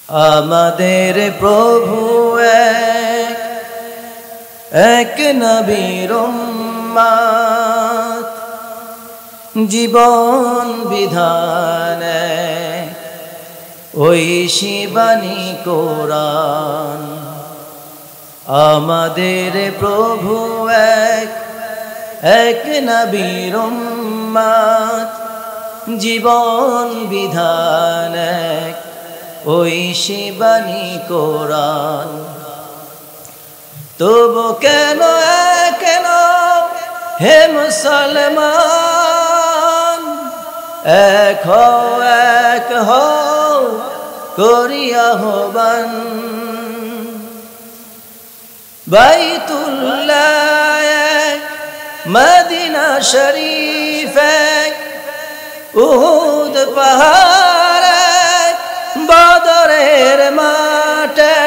আমাদের প্রভু এক নবীর উম্মত, জীবন বিধান ওই শিবানী কোরআন। আমাদের প্রভু এক নবীর উম্মত, জীবন বিধান ওই শিবানী কোরআন। তবু কেন হে মুসলমান, এক হও করি আহ্বান। বাইতুল্লাহ মদিনা শরীফ উহুদ পাহাড় বদরের মাঠে,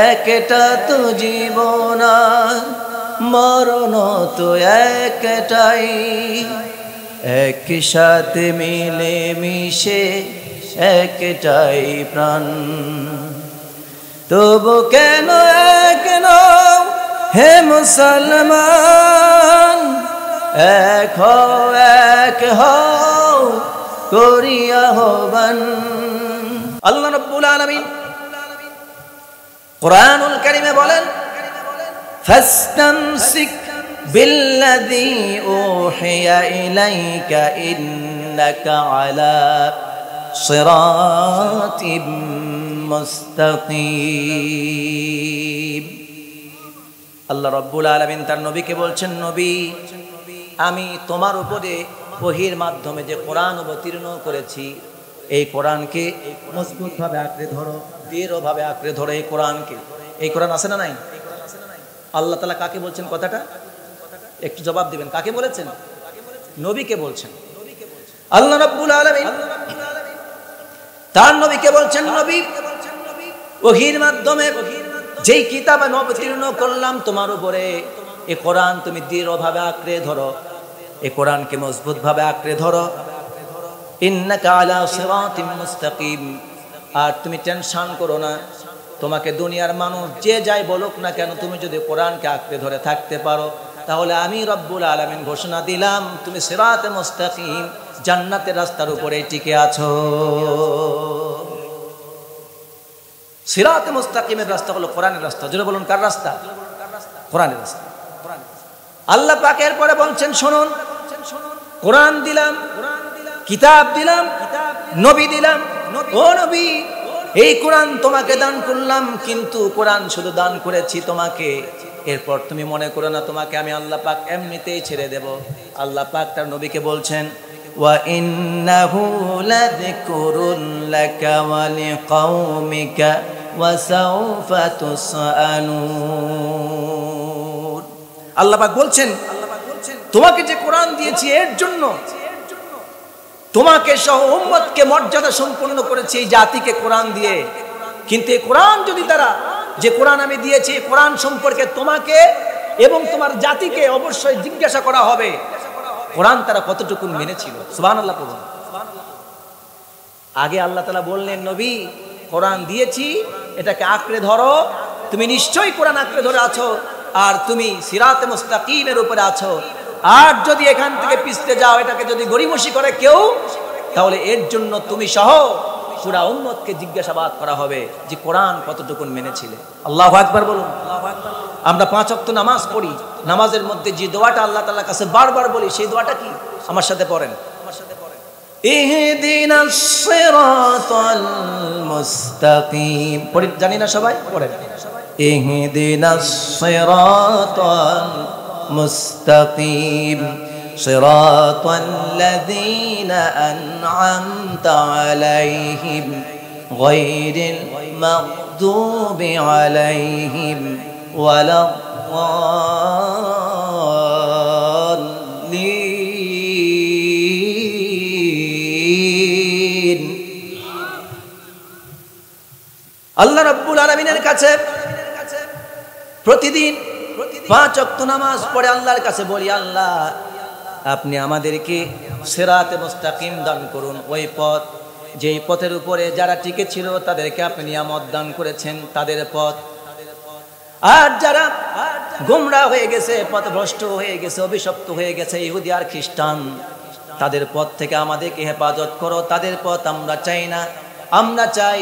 একটা তো জীবন মরণ তো একটাই, একসাথে মিলে মিশে একটাই প্রাণ। তবু কেন হে মুসলমান, এক হও করি আহ্বান। আল্লাহ রাব্বুল আলামিন কুরআনুল কারীমে বলেন, ফাস্তামসিক বিল্লাযী উহিয়া ইলাইকা ইন্নাকা আলা সিরাতিম মুস্তাকিম। আল্লাহ রাব্বুল আলামিন তার নবীকে বলছেন, নবী আমি তোমার উপরে ওহীর মাধ্যমে যে কোরআন অবতীর্ণ করেছি, এই কোরআনকে মজবুতভাবে আঁকড়ে ধরো, দৃঢ়ভাবে আঁকড়ে ধরো এই কোরআনকে। এই কোরআন আছে না নাই? আল্লাহ তাআলা কাকে বলছেন কথাটা? একটু জবাব দিবেন। কাকে বলেছেন? নবীকে বলছেন। আল্লাহ রাব্বুল আলামিন তার নবীকে বলছেন, নবী ওহীর মাধ্যমে যেই কিতাব আমি অবতীর্ণ করলাম তোমার উপরে, এই কোরআন তুমি দৃঢ়ভাবে আঁকড়ে ধরো, এই কোরআনকে মজবুতভাবে আঁকড়ে ধরো। ইন্নাকা আলা সিরাতিম মুস্তাকিম। আর তুমি টেনশন করো না, তোমাকে দুনিয়ার মানুষ যে যাই বলুক না কেন, তুমি যদি কোরআনকে আঁকড়ে ধরে থাকতে পারো, তাহলে আমি রব্বুল আলামিন ঘোষণা দিলাম তুমি সিরাতে মুস্তাকিম, জান্নাতের রাস্তার উপরে টিকে আছো। সিরাতে মুস্তাকিমের রাস্তা হলো কোরআনের রাস্তা। জোরে বলুন, কার রাস্তা? কোরআনের রাস্তা। আল্লাহ পাক এরপরে বলছেন, শুনুন, কোরআন দিলাম, কিতাব দিলাম, নবী দিলাম। ও নবী, এই কোরআন তোমাকে দান করলাম, কিন্তু কোরআন শুধু দান করেছি তোমাকে, এরপর তুমি মনে করো না তোমাকে আমি আল্লাহ পাক এমনিতেই ছেড়ে দেব। আল্লাহ পাক তার নবীকে বলছেন, ওয়া ইন্নাহু লাযিকরুন লাকা ওয়া লিকাওমিকা ওয়া সাওফা তুসআলুন। আল্লাহ পাক বলছেন, তোমাকে যে কোরআন দিয়েছি এর জন্য তোমাকে সহ উম্মতকে মর্যাদা সম্পন্ন করেছি, এই জাতিকে কোরআন দিয়ে। কিন্তু এই কোরআন যদি তারা, যে কোরআন আমি দিয়েছি, এই কোরআন সম্পর্কে তোমাকে এবং তোমার জাতিকে অবশ্যই জিজ্ঞাসা করা হবে, কোরআন তারা কতটুকু মেনেছিল। সুবহানাল্লাহ পড়ুন। আগে আল্লাহ তাআলা বললেন, নবী কোরআন দিয়েছি, এটাকে আঁকড়ে ধরো, তুমি নিশ্চয়ই কোরআন আঁকড়ে ধরে আছো, আর তুমি সিরাতে মুস্তাকিমের উপরে আছো। আর যদি এখান থেকে পিছতে যাও, এটাকে যদি গড়িমসি করে কেউ, তাহলে এর জন্য তুমি সহ পুরা উম্মতকে জিজ্ঞাসাবাদ করা হবে যে কোরআন কতটুকু মেনেছিলে। আল্লাহু আকবার বলুন। আমরা 5 ওয়াক্ত নামাজ পড়ি, নামাজের মধ্যে যে দোয়াটা আল্লাহ তাআলার কাছে বারবার বলি, সেই দোয়াটা কি? আমার সাথে পড়েন, ইহদিনাস সিরাতাল মুস্তাকিম। পড়ি, জানি না সবাই? পড়েন, ইহদিনাস সিরাতাল মুস্তাকিম সিরাতাল লাযীনা আন'আমতা আলাইহিম গায়রিল মাগদুবি আলাইহিম ওয়ালাদ-দাল্লিন। আল্লাহ রাব্বুল আলামিনের কাছে প্রতিদিন 5 ওয়াক্ত নামাজ পড়ে আল্লাহর কাছে বলি, আল্লাহ আপনি আমাদেরকে সিরাতে মুস্তাকিম দান করুন, ওই পথ যেই পথের উপরে যারা টিকে ছিল তাদেরকে আপনি নিয়ামত দান করেছেন, তাদের পথ। আর যারা গোমরাহ হয়ে গেছে, পথভ্রষ্ট হয়ে গেছে, অভিশপ্ত হয়ে গেছে, ইহুদি আর খ্রিস্টান, তাদের পথ থেকে আমাদেরকে হেফাজত করো। তাদের পথ আমরা চাই না, আমরা চাই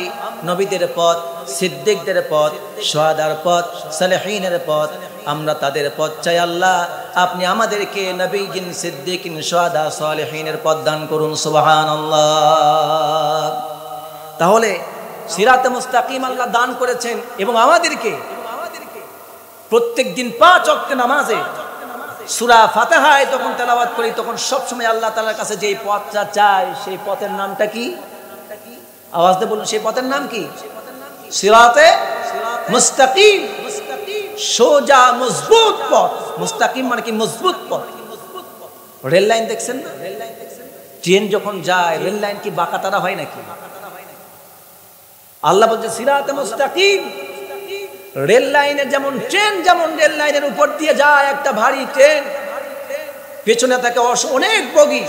নবীদের পথ, সিদ্দিকদের পথ, শুহাদার পথ, সালেহিনের পথ। আমরা তাদের পথ চাই। আল্লাহ আপনি আমাদেরকে নবীগিন, সিদ্দিকিন, শুহাদা, সালেহিনের পথ দান করুন। সুবহানাল্লাহ। তাহলে সিরাতে মুস্তাকিম আল্লাহ দান করেছেন এবং আমাদেরকে প্রত্যেক দিন 5 ওয়াক্ত নামাজে সূরা ফাতিহায় যখন তেলাওয়াত করি তখন সবসময় আল্লাহ তাআলার কাছে যেই পথটা চাই, সেই পথের নামটা কি? আওয়াজ দিয়ে বলুন, সেই পথের নাম কি? সিরাতে মুস্তাকিম, সোজা মজবুত পথ। মুস্তাকিম মানে কি? মজবুত পথ। রেল লাইন দেখছেন না? ট্রেন যখন যায়, রেল লাইন কি বাঁকাতারা হয় নাকি? আল্লাহ বলছে সিরাতে মুস্তাকিম। রেল লাইনে যেমন ট্রেন, যেমন রেল লাইনের উপর দিয়ে যায় একটা ভারী ট্রেন, পেছনে থাকে অনেক বগি,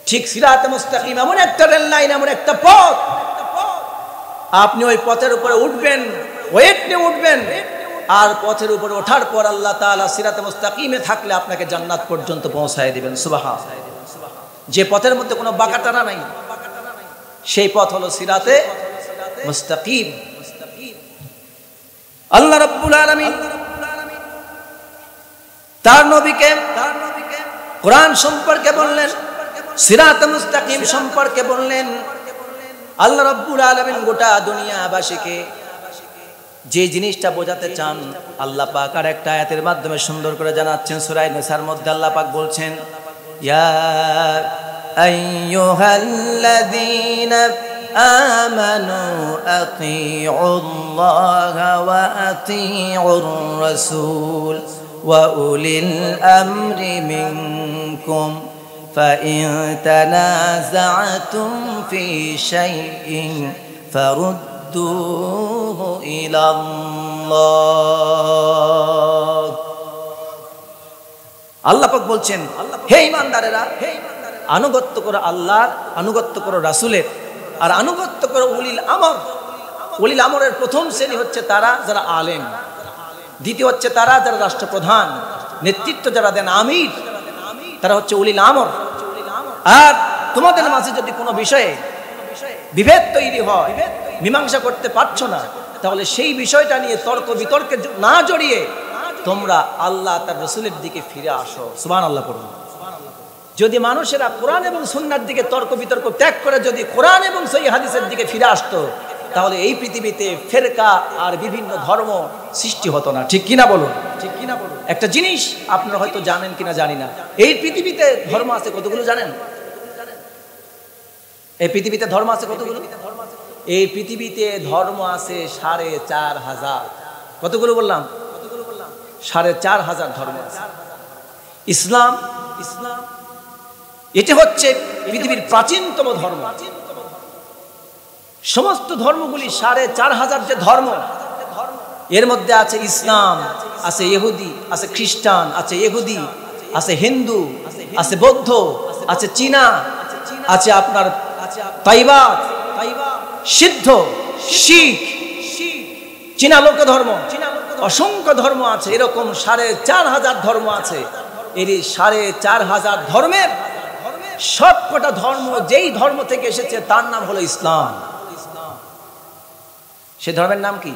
ঠিক সিরাতে মুস্তাকিম এমন একটা রেল লাইন, এমন একটা পথ। আপনি ওই পথের উপরে উঠবেন, ওয়েট নিয়ে উঠবেন, আর পথের উপরে ওঠার পর আল্লাহ তাআলা সিরাতে মুস্তাকিমে থাকলে আপনাকে জান্নাত পর্যন্ত পৌঁছায় দিবেন। সুবহানাল্লাহ। যে পথের মধ্যে কোনো বাঁকাটানা নাই, সেই পথ হলো সিরাতে মুস্তাকিম। আল্লাহ রাব্বুল আলামিন তার নবীকে কোরআন সম্পর্কে বললেন, সিরাতে মুস্তাকিম সম্পর্কে বললেন। আল্লাহ রাব্বুল আলামিন গোটা দুনিয়াবাসীকে যে জিনিসটা বোঝাতে চান আল্লাহ পাক আর একটা আয়াতের মাধ্যমে সুন্দর করে জানাচ্ছেন। সূরা নিসার মধ্যে আল্লাহ পাক বলছেন, ইয়া আইয়ুহাল্লাযীনা আমানু আতিউল্লাহা ওয়া আতিউর রাসূল ওয়া উলিল আমরি মিনকুম فإن تنازعتم في شيء فردوه إلى الله। আল্লাহ পাক বলছেন, হে ঈমানদারেরা, আনুগত্য করো আল্লাহর, আনুগত্য করো রাসূলের, আর আনুগত্য করো উলিল আমর। উলিল আমরের প্রথম শ্রেণী হচ্ছে তারা যারা আলেম, দ্বিতীয় হচ্ছে তারা যারা রাষ্ট্রপ্রধান, নেতৃত্ব যারা দেন, আমির, তারা হচ্ছে উলিল আমর। আর তোমাদের মাঝে যদি কোনো বিষয়ে বিভেদ তৈরি হয়, মীমাংসা করতে পারছো না, তাহলে সেই বিষয়টা নিয়ে তর্ক বিতর্কে না জড়িয়ে তোমরা আল্লাহ তার রাসূলের দিকে ফিরে আসো। সুবহানাল্লাহ পড়ুন। যদি মানুষেরা কোরআন এবং সুন্নাহর দিকে তর্ক বিতর্ক ত্যাগ করে যদি কোরআন এবং সহিহ হাদিসের দিকে ফিরে আসতো, তাহলে এই পৃথিবীতে ফেরকা আর বিভিন্ন ধর্ম সৃষ্টি হতো না। ঠিক কিনা বলুন? ঠিক কিনা বলুন? একটা জিনিস আপনারা হয়তো জানেন কিনা জানি না, এই পৃথিবীতে ধর্ম আছে কতগুলো জানেন? এই পৃথিবীতে ধর্ম আছে কতগুলো? এই পৃথিবীতে ধর্ম আছে ৪৫০০। কতগুলো বললাম? ৪৫০০ ধর্ম আছে। ইসলাম, এটা হচ্ছে পৃথিবীর প্রাচীনতম ধর্ম। সমস্ত ধর্মগুলি ৪৫০০ যে ধর্ম, এর মধ্যে আছে ইসলাম, আছে ইহুদি, আছে খ্রিস্টান, আছে ইহুদি, আছে হিন্দু, আছে বৌদ্ধ, আছে চীনা, আছে আপনার তাইবাত, সিদ্ধ, শিখ, চীনা লোক ধর্ম, অসংখ্য ধর্ম আছে। এরকম ৪৫০০ ধর্ম আছে। এই ৪৫০০ ধর্মের সবকটা ধর্ম যেই ধর্ম থেকে এসেছে তার নাম হলো ইসলাম। সে ধর্মের নাম কি?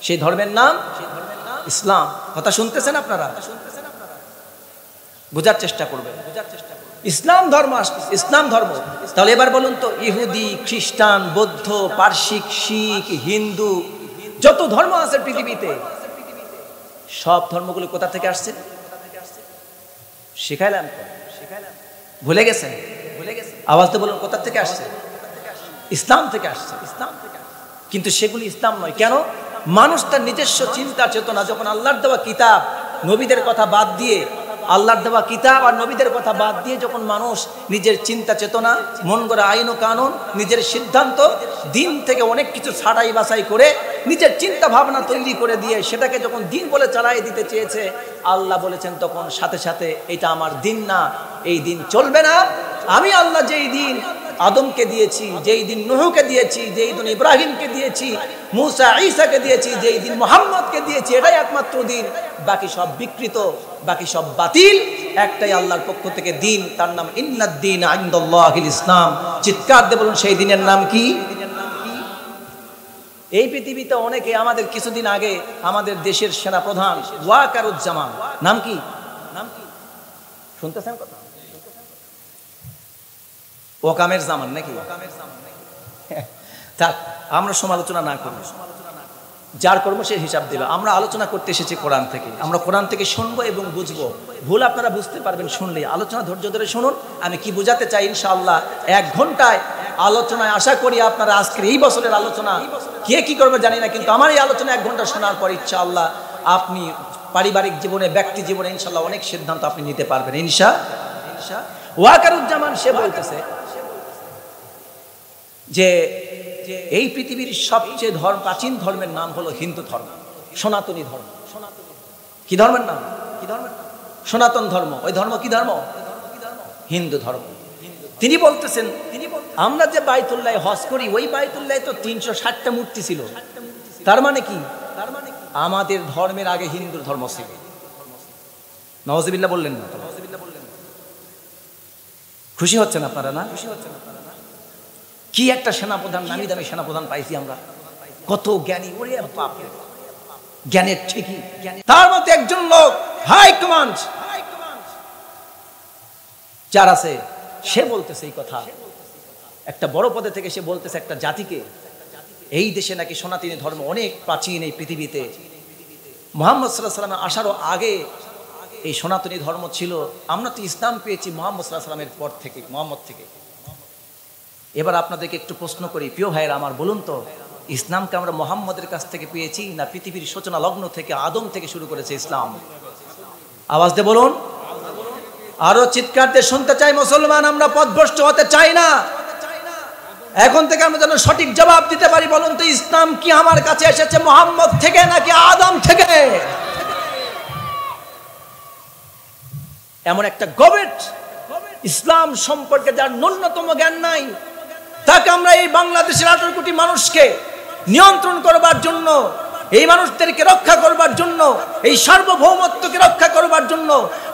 সেই ধর্মের নাম ইসলাম। কথা শুনতেছেন আপনারা? বোঝার চেষ্টা করবেন। ইসলাম ধর্ম, ইসলাম ধর্ম। তাহলে এবার বলুন তো, ইহুদি, খ্রিস্টান, বৌদ্ধ, পারসিক, শিখ, হিন্দু, যত ধর্ম আছে পৃথিবীতে, সব ধর্মগুলো কোথা থেকে আসছে? শিখাইলাম, ভুলে গেছেন? আওয়াজ তো বলুন, কোথা থেকে আসছে? ইসলাম থেকে আসছে। ইসলাম থেকে। কিন্তু সেগুলি ইসলাম নয়। কেন? মানুষ তার নিজস্ব চিন্তা চেতনা, যখন আল্লাহর দেওয়া কিতাব, নবীদের কথা বাদ দিয়ে, আল্লাহর দেওয়া কিতাব আর নবীদের কথা বাদ দিয়ে যখন মানুষ নিজের চিন্তা চেতনা, মন গড়া আইন ও কানুন, নিজের সিদ্ধান্ত, দিন থেকে অনেক কিছু ছাড়াই বাছাই করে নিজের চিন্তা ভাবনা তৈরি করে দিয়ে সেটাকে যখন দিন বলে চালাই দিতে চেয়েছে, আল্লাহ বলেছেন তখন সাথে সাথে, এটা আমার দিন না, এই দিন চলবে না, আমি আল্লাহ যেই দিন আদমকে দিয়েছি, যেই দিন নূহকে দিয়েছি, যেই দিন ইব্রাহিমকে দিয়েছি, মুসা ঈসাকে দিয়েছি, যেই দিন মুহাম্মদকে দিয়েছি, এটাই একমাত্র দিন। বাকি সব বিকৃত, বাকি সব বাতিল। একটাই আল্লাহর পক্ষ থেকে দিন, তার নাম ইন্নাদ-দীন ইনদাল্লাহিল ইসলাম। চিৎকার দিয়ে বলুন সেই দিনের নাম কি? এই পৃথিবীতে অনেকে, আমাদের কিছুদিন আগে আমাদের দেশের সেনাপ্রধান ওয়াকারুজ্জামান, নাম কি? শুনতেছেন কথা? ওকামের জামান নাকি? থাক, আমরা সমালোচনা না করি, যার কর্ম সে হিসাব দিবে। আমরা আলোচনা করতে এসেছি কোরআন থেকে। আমরা কোরআন থেকে শুনবো এবং বুঝবো। ভুল আপনারা বুঝতে পারবেন শুনলে। আলোচনা ধৈর্য ধরে শুনুন। আমি কি বোঝাতে চাই ইনশাআল্লাহ 1 ঘন্টায় আলোচনায় আশা করি আপনারা আজকের এই বছরের আলোচনা কে কি করবে জানি না, কিন্তু আমার এই আলোচনা 1 ঘন্টা শোনার পর ইনশাআল্লাহ আপনি পারিবারিক জীবনে, ব্যক্তি জীবনে ইনশাআল্লাহ অনেক সিদ্ধান্ত আপনি নিতে পারবেন ইনশাআল্লাহ। ওয়াকারুজ্জামান সে বলতেছে যে এই পৃথিবীর সবচেয়ে প্রাচীন ধর্মের নাম হলো হিন্দু ধর্ম, সনাতনী ধর্ম। কি ধর্মের নাম? সনাতন ধর্ম। ওই ধর্ম কি ধর্ম? হিন্দু ধর্ম। তিনি বলতেছেন আমরা যে বাইতুল্লাহ হজ করি, ওই বাইতুল্লাহ তো 360টা মূর্তি ছিল। তার মানে কি? আমাদের ধর্মের আগে হিন্দু ধর্ম ছিল। নওয়াজবিল্লাহ বললেন না? খুশি হচ্ছেন আপনারা না? কি একটা সেনাপ্রধান, নামি দামি সেনাপ্রধান পাইছি আমরা। কত জ্ঞানী, ওরে বাপ রে, জ্ঞানের ঠিকই। তার মধ্যে একজন লোক হাই কমান্ড যার আছে, সে বলতেছে এই কথা। একটা বড় পদে থেকে সে বলতেছে একটা জাতিকে, এই দেশে নাকি সনাতনী ধর্ম অনেক প্রাচীন। এই পৃথিবীতে মুহাম্মদ সাল্লাল্লাহু আলাইহি ওয়াসাল্লাম আসারও আগে এই সনাতনী ধর্ম ছিল। আমরা তো ইসলাম পেয়েছি মুহাম্মদ সাল্লাল্লাহু আলাইহি ওয়াসাল্লামের পর থেকে, মুহাম্মদ থেকে। এবার আপনাদেরকে একটু প্রশ্ন করি, প্রিয় ভাইয়েরা আমার, বলুন তো ইসলামকে আমরা মুহাম্মদের কাছ থেকে পেয়েছি না পৃথিবীর সূচনা লগ্ন থেকে, আদম থেকে শুরু করেছে ইসলাম? আওয়াজ দিয়ে বলুন, আরো চিৎকার দিয়ে শুনতে চাই। মুসলমান, আমরা পথভ্রষ্ট হতে চাই না। এখন থেকে আমরা যেন সঠিক জবাব দিতে পারি। বলুন তো ইসলাম কি আমার কাছে এসেছে মুহাম্মদ থেকে নাকি আদম থেকে? এমন একটা গভীর ইসলাম সম্পর্কে যার ন্যূনতম জ্ঞান নাই, তাকে আমরা এই বাংলাদেশের 18 কোটি মানুষকে নিয়ন্ত্রণ করবার জন্য, এই মানুষদেরকে রক্ষা করবার জন্য, এই সার্বভৌমত্বকে রক্ষা করবার জন্য,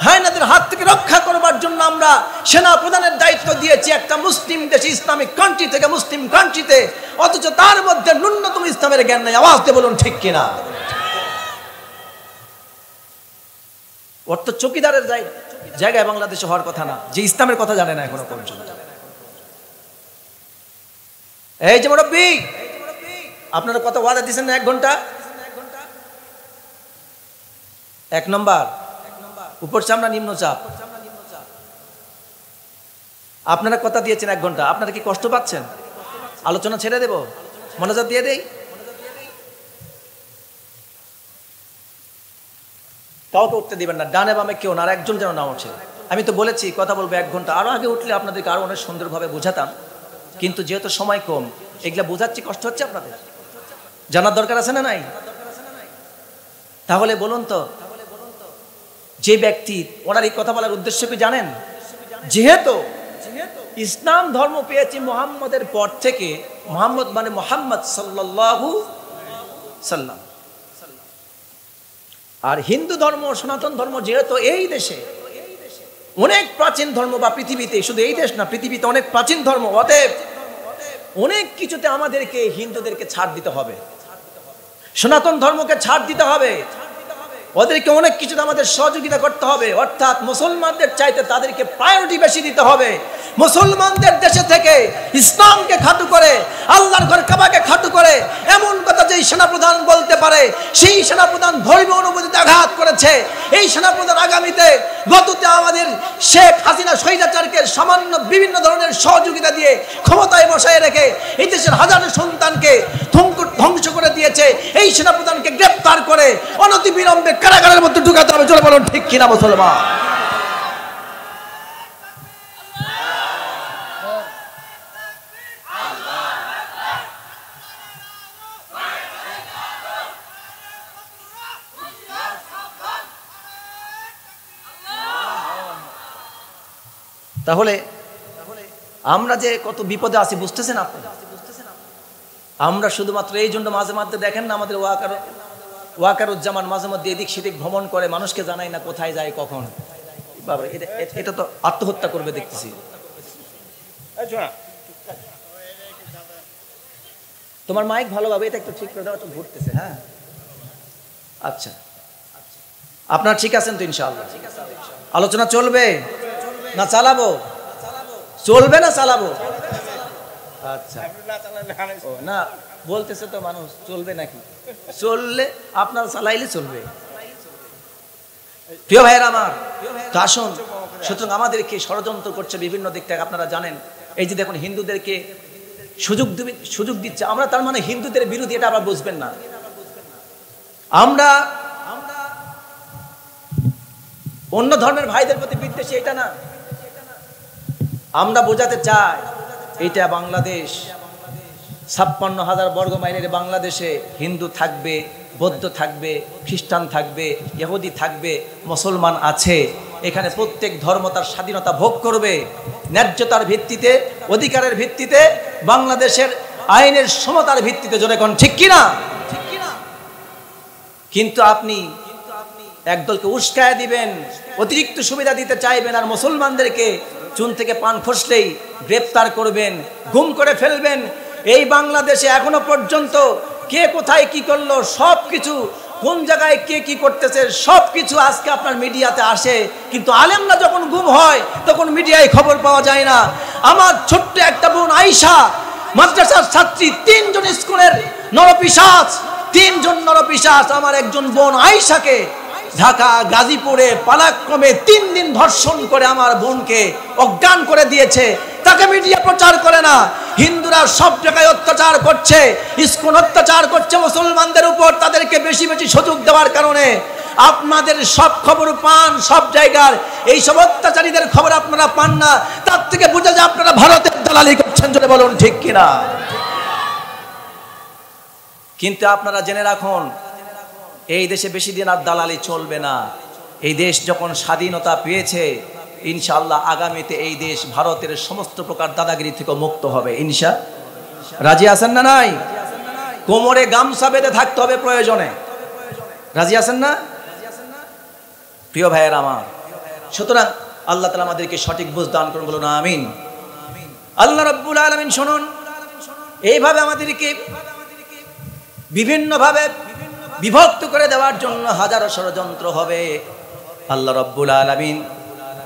হায়নাদের হাত থেকে রক্ষা করবার জন্য আমরা সেনা প্রধানের দায়িত্ব দিয়েছি একটা মুসলিম দেশে, ইসলামিক কান্ট্রি থেকে মুসলিম কান্ট্রিতে, অথচ তার মধ্যে ন্যূনতম ইসলামের জ্ঞান নাই। আওয়াজ দিয়ে বলুন ঠিক কিনা? অর্থ চৌকিদারের জায়গায় বাংলাদেশে হওয়ার কথা না, যে ইসলামের কথা জানে না এখনো পর্যন্ত। এই যে মুরব্বি, আপনারা কত ওয়াদা দিয়েছেন না 1 ঘন্টা? 1 নম্বর উপর চাপ না নিম্ন চাপ? আপনারা কথা দিয়েছেন 1 ঘন্টা, আপনারা কি কষ্ট পাচ্ছেন? আলোচনা ছেড়ে দেব, মনোযোগ দিয়ে দেই? কাউকে উঠতে দিবেন না, ডানে বামে কেউ না, আর একজন যেন না ওঠে। আমি তো বলেছি কথা বলবো 1 ঘন্টা, আরো আগে উঠলে আপনাদেরকে আরো অনেক সুন্দরভাবে বোঝাতাম, কিন্তু যেহেতু সময় কম, এগুলা বোঝাচ্ছি, কষ্ট হচ্ছে আপনাদের, জানার দরকার আছে না নাই? তাহলে বলুন তো, যে ব্যক্তি, ওনার এই কথা বলার উদ্দেশ্য কি জানেন? যেহেতু ইসলাম ধর্ম পেয়েছি মুহাম্মদের পর থেকে, মুহাম্মদ মানে মুহাম্মদ সাল্লাল্লাহু সাল্লাম, আর হিন্দু ধর্ম, সনাতন ধর্ম যেহেতু এই দেশে অনেক প্রাচীন ধর্ম, বা পৃথিবীতে, শুধু এই দেশ না পৃথিবীতে অনেক প্রাচীন ধর্ম, অতএব অনেক কিছুতে আমাদেরকে হিন্দুদেরকে ছাড় দিতে হবে, সনাতন ধর্মকে ছাড় দিতে হবে, ওদেরকে অনেক কিছুতে আমাদের সহযোগিতা করতে হবে। অর্থাৎ মুসলমানদের চাইতে তাদেরকে প্রায়োরিটি বেশি দিতে হবে। মুসলমানদের দেশে থেকে ইসলামকে খাটো করে, আল্লাহর ঘর কাবাকে খাটো করে এমন কথা যেই সেনাপ্রধান বলতে পারে, সেই সেনাপ্রধান ধর্মীয় অনুভূতিতে আঘাত করেছে। এই সেনাপ্রধান আগামীতে, গততে আমাদের শেখ হাসিনা স্বৈরাচারকে সামান্য বিভিন্ন ধরনের সহযোগিতা দিয়ে ক্ষমতায় বসায় রেখে এই দেশের হাজারো সন্তানকে ধ্বংস করে দিয়েছে। এই সেনাপ্রধানকে গ্রেফতার করে অনতিবিলম্বে কারাগারের মধ্যে ঢুকাতে হবে। চলে বলুন ঠিক কিনা মুসলমান? তাহলে আমরা যে কত বিপদে আছি বুঝতেছেন আপনি? আমরা শুধুমাত্র এই জন্য মাঝে মাঝে দেখেন না আমাদের ওয়াকারুজ্জামান মাঝে মধ্যে এদিক সেদিক ভ্রমণ করে, মানুষকে জানাই না কোথায় যায় কখন। বাবা এটা তো আত্মহত্যা করবে দেখতেছি। তোমার মাইক ভালোভাবে এটা একটু ঠিক করে দাও, একটু ঘুরতেছে। হ্যাঁ আচ্ছা, আপনার ঠিক আছেন তো ইনশাআল্লাহ? আলোচনা চলবে না চালাবো? চলবে না চালাবো? আচ্ছা না বলতেছে তো মানুষ চলবে নাকি, চললে আপনার চালাইলে চলবে। প্রিয় ভাইয়ের আমার, তো আসুন, সুতরাং আমাদেরকে ষড়যন্ত্র করছে বিভিন্ন দিক থেকে, আপনারা জানেন। এই যে দেখুন হিন্দুদেরকে সুযোগ দিচ্ছে, আমরা তার মানে হিন্দুদের বিরোধী, এটা আবার বুঝবেন না। আমরা অন্য ধর্মের ভাইদের প্রতি বিদ্বেষী এটা না, আমরা বোঝাতে চাই এটা বাংলাদেশ, 56,000 বর্গ মাইলের বাংলাদেশে হিন্দু থাকবে, বৌদ্ধ থাকবে, খ্রিস্টান থাকবে, ইহুদি থাকবে, মুসলমান আছে। এখানে প্রত্যেক ধর্ম তার স্বাধীনতা ভোগ করবে, ন্যায্যতার ভিত্তিতে, অধিকারের ভিত্তিতে, বাংলাদেশের আইনের সমতার ভিত্তিতে। জোরে কোন ঠিক কিনা? কিন্তু আপনি একদলকে উস্কায় দিবেন, অতিরিক্ত সুবিধা দিতে চাইবেন, আর মুসলমানদেরকে চুন থেকে পান খসলেই গ্রেপ্তার করবেন, গুম করে ফেলবেন। এই বাংলাদেশে এখনো পর্যন্ত কে কোথায় কি করলো, সব কিছু, কোন জায়গায় কে কি করতেছে, সব কিছু আজকে আপনার মিডিয়াতে আসে। কিন্তু আলেমরা যখন গুম হয় তখন মিডিয়ায় খবর পাওয়া যায় না। আমার ছোট্ট একটা বোন আয়েশা, মাদ্রাসার ছাত্রী, 3 জন স্কুলের নরপিশাচ, 3 জন নরপিশাচ আমার একজন বোন আয়েশাকে ঢাকা গাজীপুরে পালাক্রমে 3 দিন ধর্ষণ করে আমার বোনকে অজ্ঞান করে দিয়েছে। তাকে মিডিয়া প্রচার করে না। হিন্দুরা সব জায়গায় অত্যাচার করছে, ইসকন অত্যাচার করছে মুসলমানদের উপর, তাদেরকে বেশি বেশি সুযোগ দেওয়ার কারণে আপনাদের সব খবর পান সব জায়গার, এই সব অত্যাচারীদের খবর আপনারা পান না। তার থেকে বোঝা যায় আপনারা ভারতের দালালি করছেন। জোরে বলুন ঠিক কিনা? কিন্তু আপনারা জেনে রাখুন, এই দেশে বেশি দিন আর দালালি চলবে না। এই দেশ যখন স্বাধীনতা পেয়েছে, ইনশাআল্লাহ আগামীতে এই দেশ ভারতের সমস্ত প্রকার দাদাগিরি থেকে মুক্ত হবে। রাজি আছেন না? নাই? কোমরে গামছা বেঁধে থাকতে হবে প্রয়োজনে। রাজি আছেন না প্রিয় ভাইয়ের আমার? সুতরাং আল্লাহ তাআলা আমাদেরকে সঠিক বুঝ দান করুন, বলুন আমিন। আল্লাহ রাব্বুল আলামিন শুনুন, এইভাবে আমাদেরকে বিভিন্নভাবে বিভক্ত করে দেওয়ার জন্য হাজারো ষড়যন্ত্র হবে। আল্লাহ রাব্বুল আলামিন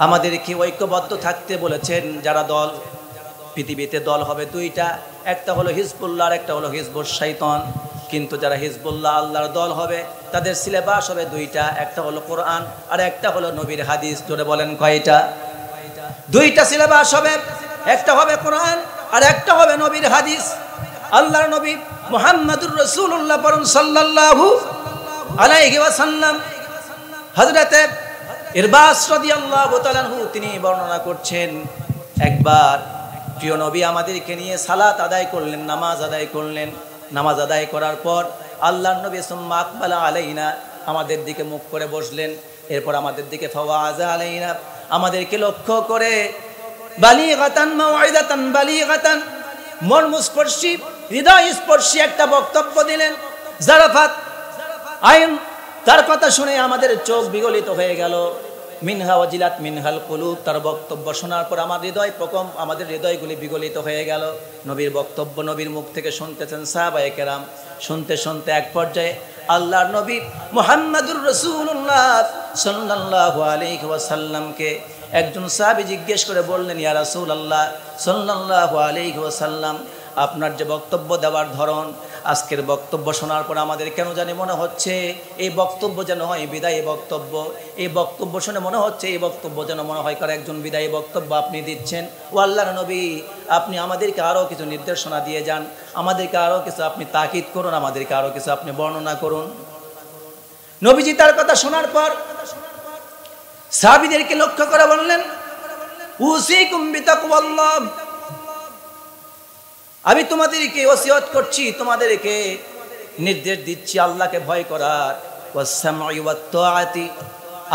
আমাদেরকে ঐক্যবদ্ধ থাকতে বলেছেন। যারা দল, পৃথিবীতে দল হবে 2টা, একটা হলো হিজবুল্লাহ আর একটা হলো হিজবুশ শাইতান। কিন্তু যারা হিজবুল্লাহ আল্লাহর দল হবে, তাদের সিলেবাস হবে 2টা, একটা হলো কোরআন আর একটা হলো নবীর হাদিস। জোরে বলেন কয়টা? 2টা সিলেবাস হবে, একটা হবে কোরআন আর একটা হবে নবীর হাদিস। আল্লাহর নবী মুহাম্মদুর রাসূলুল্লাহ সাল্লাল্লাহু আলাইহি ওয়াসাল্লাম, হযরতে ইরবাস রাদিয়াল্লাহু তাআলা আনহু তিনি বর্ণনা করছেন, একবার প্রিয় নবী আমাদেরকে নিয়ে সালাত আদায় করলেন, নামাজ আদায় করলেন। নামাজ আদায় করার পর আল্লাহর নবী সুম্মা আকবালা আলাইনা, আমাদের দিকে মুখ করে বসলেন। এরপর আমাদের দিকে ফাওয়াজা আলাইনা, আমাদেরকে লক্ষ্য করে বালিগাতান মাউইদাতান বালিগাতান, মর্মস্পর্শী, হৃদয় স্পর্শী একটা বক্তব্য দিলেন। জারাফাত আইন, তার কথা শুনে আমাদের চোখ বিগলিত হয়ে গেল। মিনহা ওয়াজিলাত মিনহাল কুলুব, তার বক্তব্য শোনার পর আমাদের হৃদয়গুলি বিগলিত হয়ে গেল। নবীর বক্তব্য নবীর মুখ থেকে শুনতেছেন সাহাবায়ে কেরাম। শুনতে শুনতে এক পর্যায়ে আল্লাহর নবী মুহাম্মদুর রাসূলুল্লাহ সাল্লাল্লাহু আলাইহি ওয়াসাল্লামকে একজন সাহাবী জিজ্ঞেস করে বললেন, ইয়া রাসূলুল্লাহ সাল্লাল্লাহু আলাইহি ওয়াসাল্লাম, আপনার যে বক্তব্য দেওয়ার ধরন, আজকের বক্তব্য শোনার পর আমাদের কেন জানি মনে হচ্ছে এই বক্তব্য যেন হয় বিদায়ী বক্তব্য। এই বক্তব্য শুনে মনে হচ্ছে এই বক্তব্য যেন মনে হয় কার একজন বিদায়ী বক্তব্য আপনি দিচ্ছেন। ও আল্লাহর নবী, আপনি আমাদেরকে আরও কিছু নির্দেশনা দিয়ে যান, আমাদেরকে আরও কিছু আপনি তাকিদ করুন, আমাদেরকে আরও কিছু আপনি বর্ণনা করুন। নবীজি তার কথা শোনার পর সাহাবীদেরকে লক্ষ্য করে বললেন, উসিকুম বিতাকওয়াল্লাহ, আমি তোমাদেরকে ওসিয়ত করছি, তোমাদেরকে নির্দেশ দিচ্ছি আল্লাহকে ভয় করার, ওয়াসসামঈ ওয়াত-তাআতি,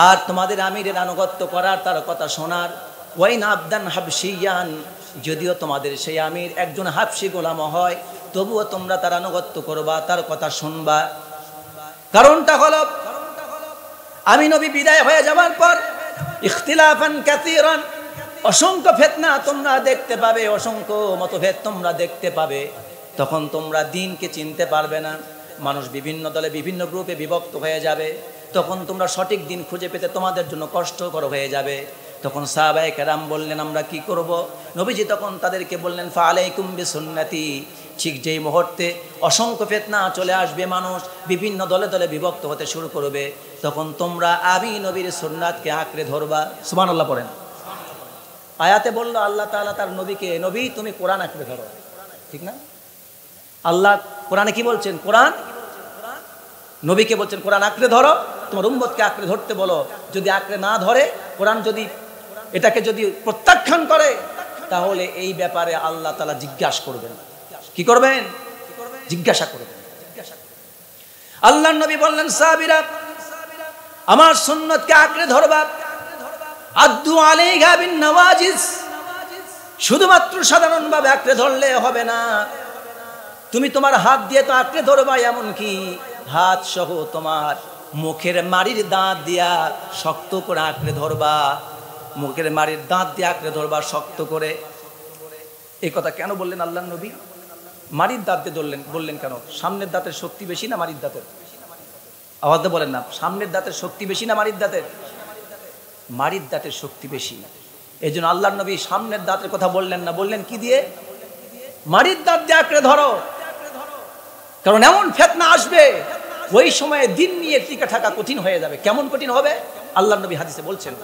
আর তোমাদের আমিরের আনুগত্য করার, তার কথা শোনার। ওয়াইন আবদান হাবশিয়ান, যদিও তোমাদের সেই আমির একজন হাবশী গোলাম হয়, তবুও তোমরা তার আনুগত্য করবা, তার কথা শুনবা। কারণটা হলো আমি নবী বিদায় হয়ে যাওয়ার পর ইখতিলাফান কাসীরান, অসংখ্য ফিতনা তোমরা দেখতে পাবে, অসংখ্য মতভেদ তোমরা দেখতে পাবে। তখন তোমরা দ্বীনকে চিনতে পারবে না, মানুষ বিভিন্ন দলে বিভিন্ন গ্রুপে বিভক্ত হয়ে যাবে। তখন তোমরা সঠিক দিন খুঁজে পেতে তোমাদের জন্য কষ্টকর হয়ে যাবে। তখন সাহাবায়ে কেরাম বললেন আমরা কি করব? নবীজি তখন তাদেরকে বললেন ফালাইকুম বিসুন্নতি। ঠিক যেই মুহূর্তে অসংখ্য ফিতনা চলে আসবে, মানুষ বিভিন্ন দলে দলে বিভক্ত হতে শুরু করবে, তখন তোমরা আমি নবীর সুন্নাতকে আঁকড়ে ধরবা। সুবহানাল্লাহ পড়েন। আয়াতে বলল আল্লাহ তাআলা তার নবীকে, নবী তুমি কোরআন আঁকড়ে ধরো, ঠিক না? আল্লাহ কোরআনে কি বলছেন? কোরআন নবীকে বলছেন কোরআন আঁকড়ে ধরো, তোমার উম্মতকে আঁকড়ে ধরতে বলো। যদি আঁকড়ে না ধরে, কোরআন যদি এটাকে যদি প্রত্যাখ্যান করে, তাহলে এই ব্যাপারে আল্লাহ তাআলা জিজ্ঞাসা করবেন। কি করবেন? জিজ্ঞাসা করবেন। আল্লাহর নবী বললেন সাহাবীরা আমার সুন্নাতকে আঁকড়ে ধরবা, আদ্দু আলাইহা বিন নওয়াজিস। শুধুমাত্র সাধারণভাবে আঁকড়ে ধরলে হবে না, তুমি তোমার হাত দিয়ে তো আঁকড়ে ধরবা, এমন কি হাত সহ তোমার মুখের মাড়ির দাঁত দিয়া শক্ত করে আঁকড়ে ধরবা, মুখের মাড়ির দাঁত দিয়ে আঁকড়ে ধরবা শক্ত করে। এই কথা কেন বললেন আল্লাহর নবী? মাড়ির দাঁত দিয়ে বললেন কেন? সামনের দাঁতের শক্তি বেশি না মাড়ির দাঁতের? আওয়াজ দিয়ে বলেন না, সামনের দাঁতের শক্তি বেশি না মাড়ির দাঁতের? মাড়ির দাঁতের শক্তি বেশি। এই জন্য আল্লাহর নবী সামনের দাঁতের কথা বললেন না, বললেন কি দিয়ে? মাড়ির দাঁত দিয়ে আঁকড়ে ধরো। কারণ এমন ফিতনা আসবে, ওই সময়ে দিন নিয়ে টিকে থাকা কঠিন হয়ে যাবে। কেমন কঠিন হবে? আল্লাহর নবী হাদিসে বলছেন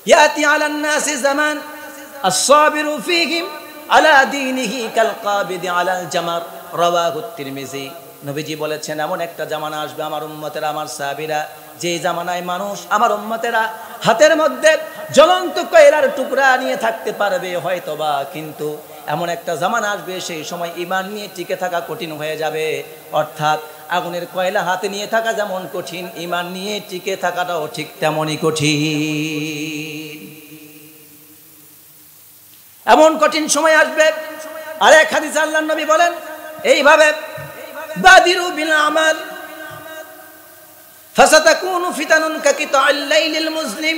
ইয়াতি আলান নাসি জামান আস-সাবিরু ফীহিম আলা দীনিহি কাল কাবিদি আলাল জামার, রাওয়াহু তিরমিজি। নবীজি বলেছেন এমন একটা জামানা আসবে আমার উম্মতেরা, আমার সাহাবীরা, যে জামানায় মানুষ আমার উম্মতেরা হাতের মধ্যে জ্বলন্ত কয়লার টুকরা নিয়ে থাকতে পারবে হয়তোবা, কিন্তু এমন একটা জামানা আসবে সেই সময় ঈমান নিয়ে টিকে থাকা কঠিন হয়ে যাবে। অর্থাৎ আগুনের কয়লা হাতে নিয়ে থাকা যেমন কঠিন, ঈমান নিয়ে টিকে থাকাটাও ঠিক তেমনই কঠিন। এমন কঠিন সময় আসবে। আর এক হাদিসে আল্লাহর নবী বলেন এইভাবে বাদিরু বিল আমাল ফাসাতাকুনু ফিতানুন কাকিতা'আল লাইলিল মুসলিম।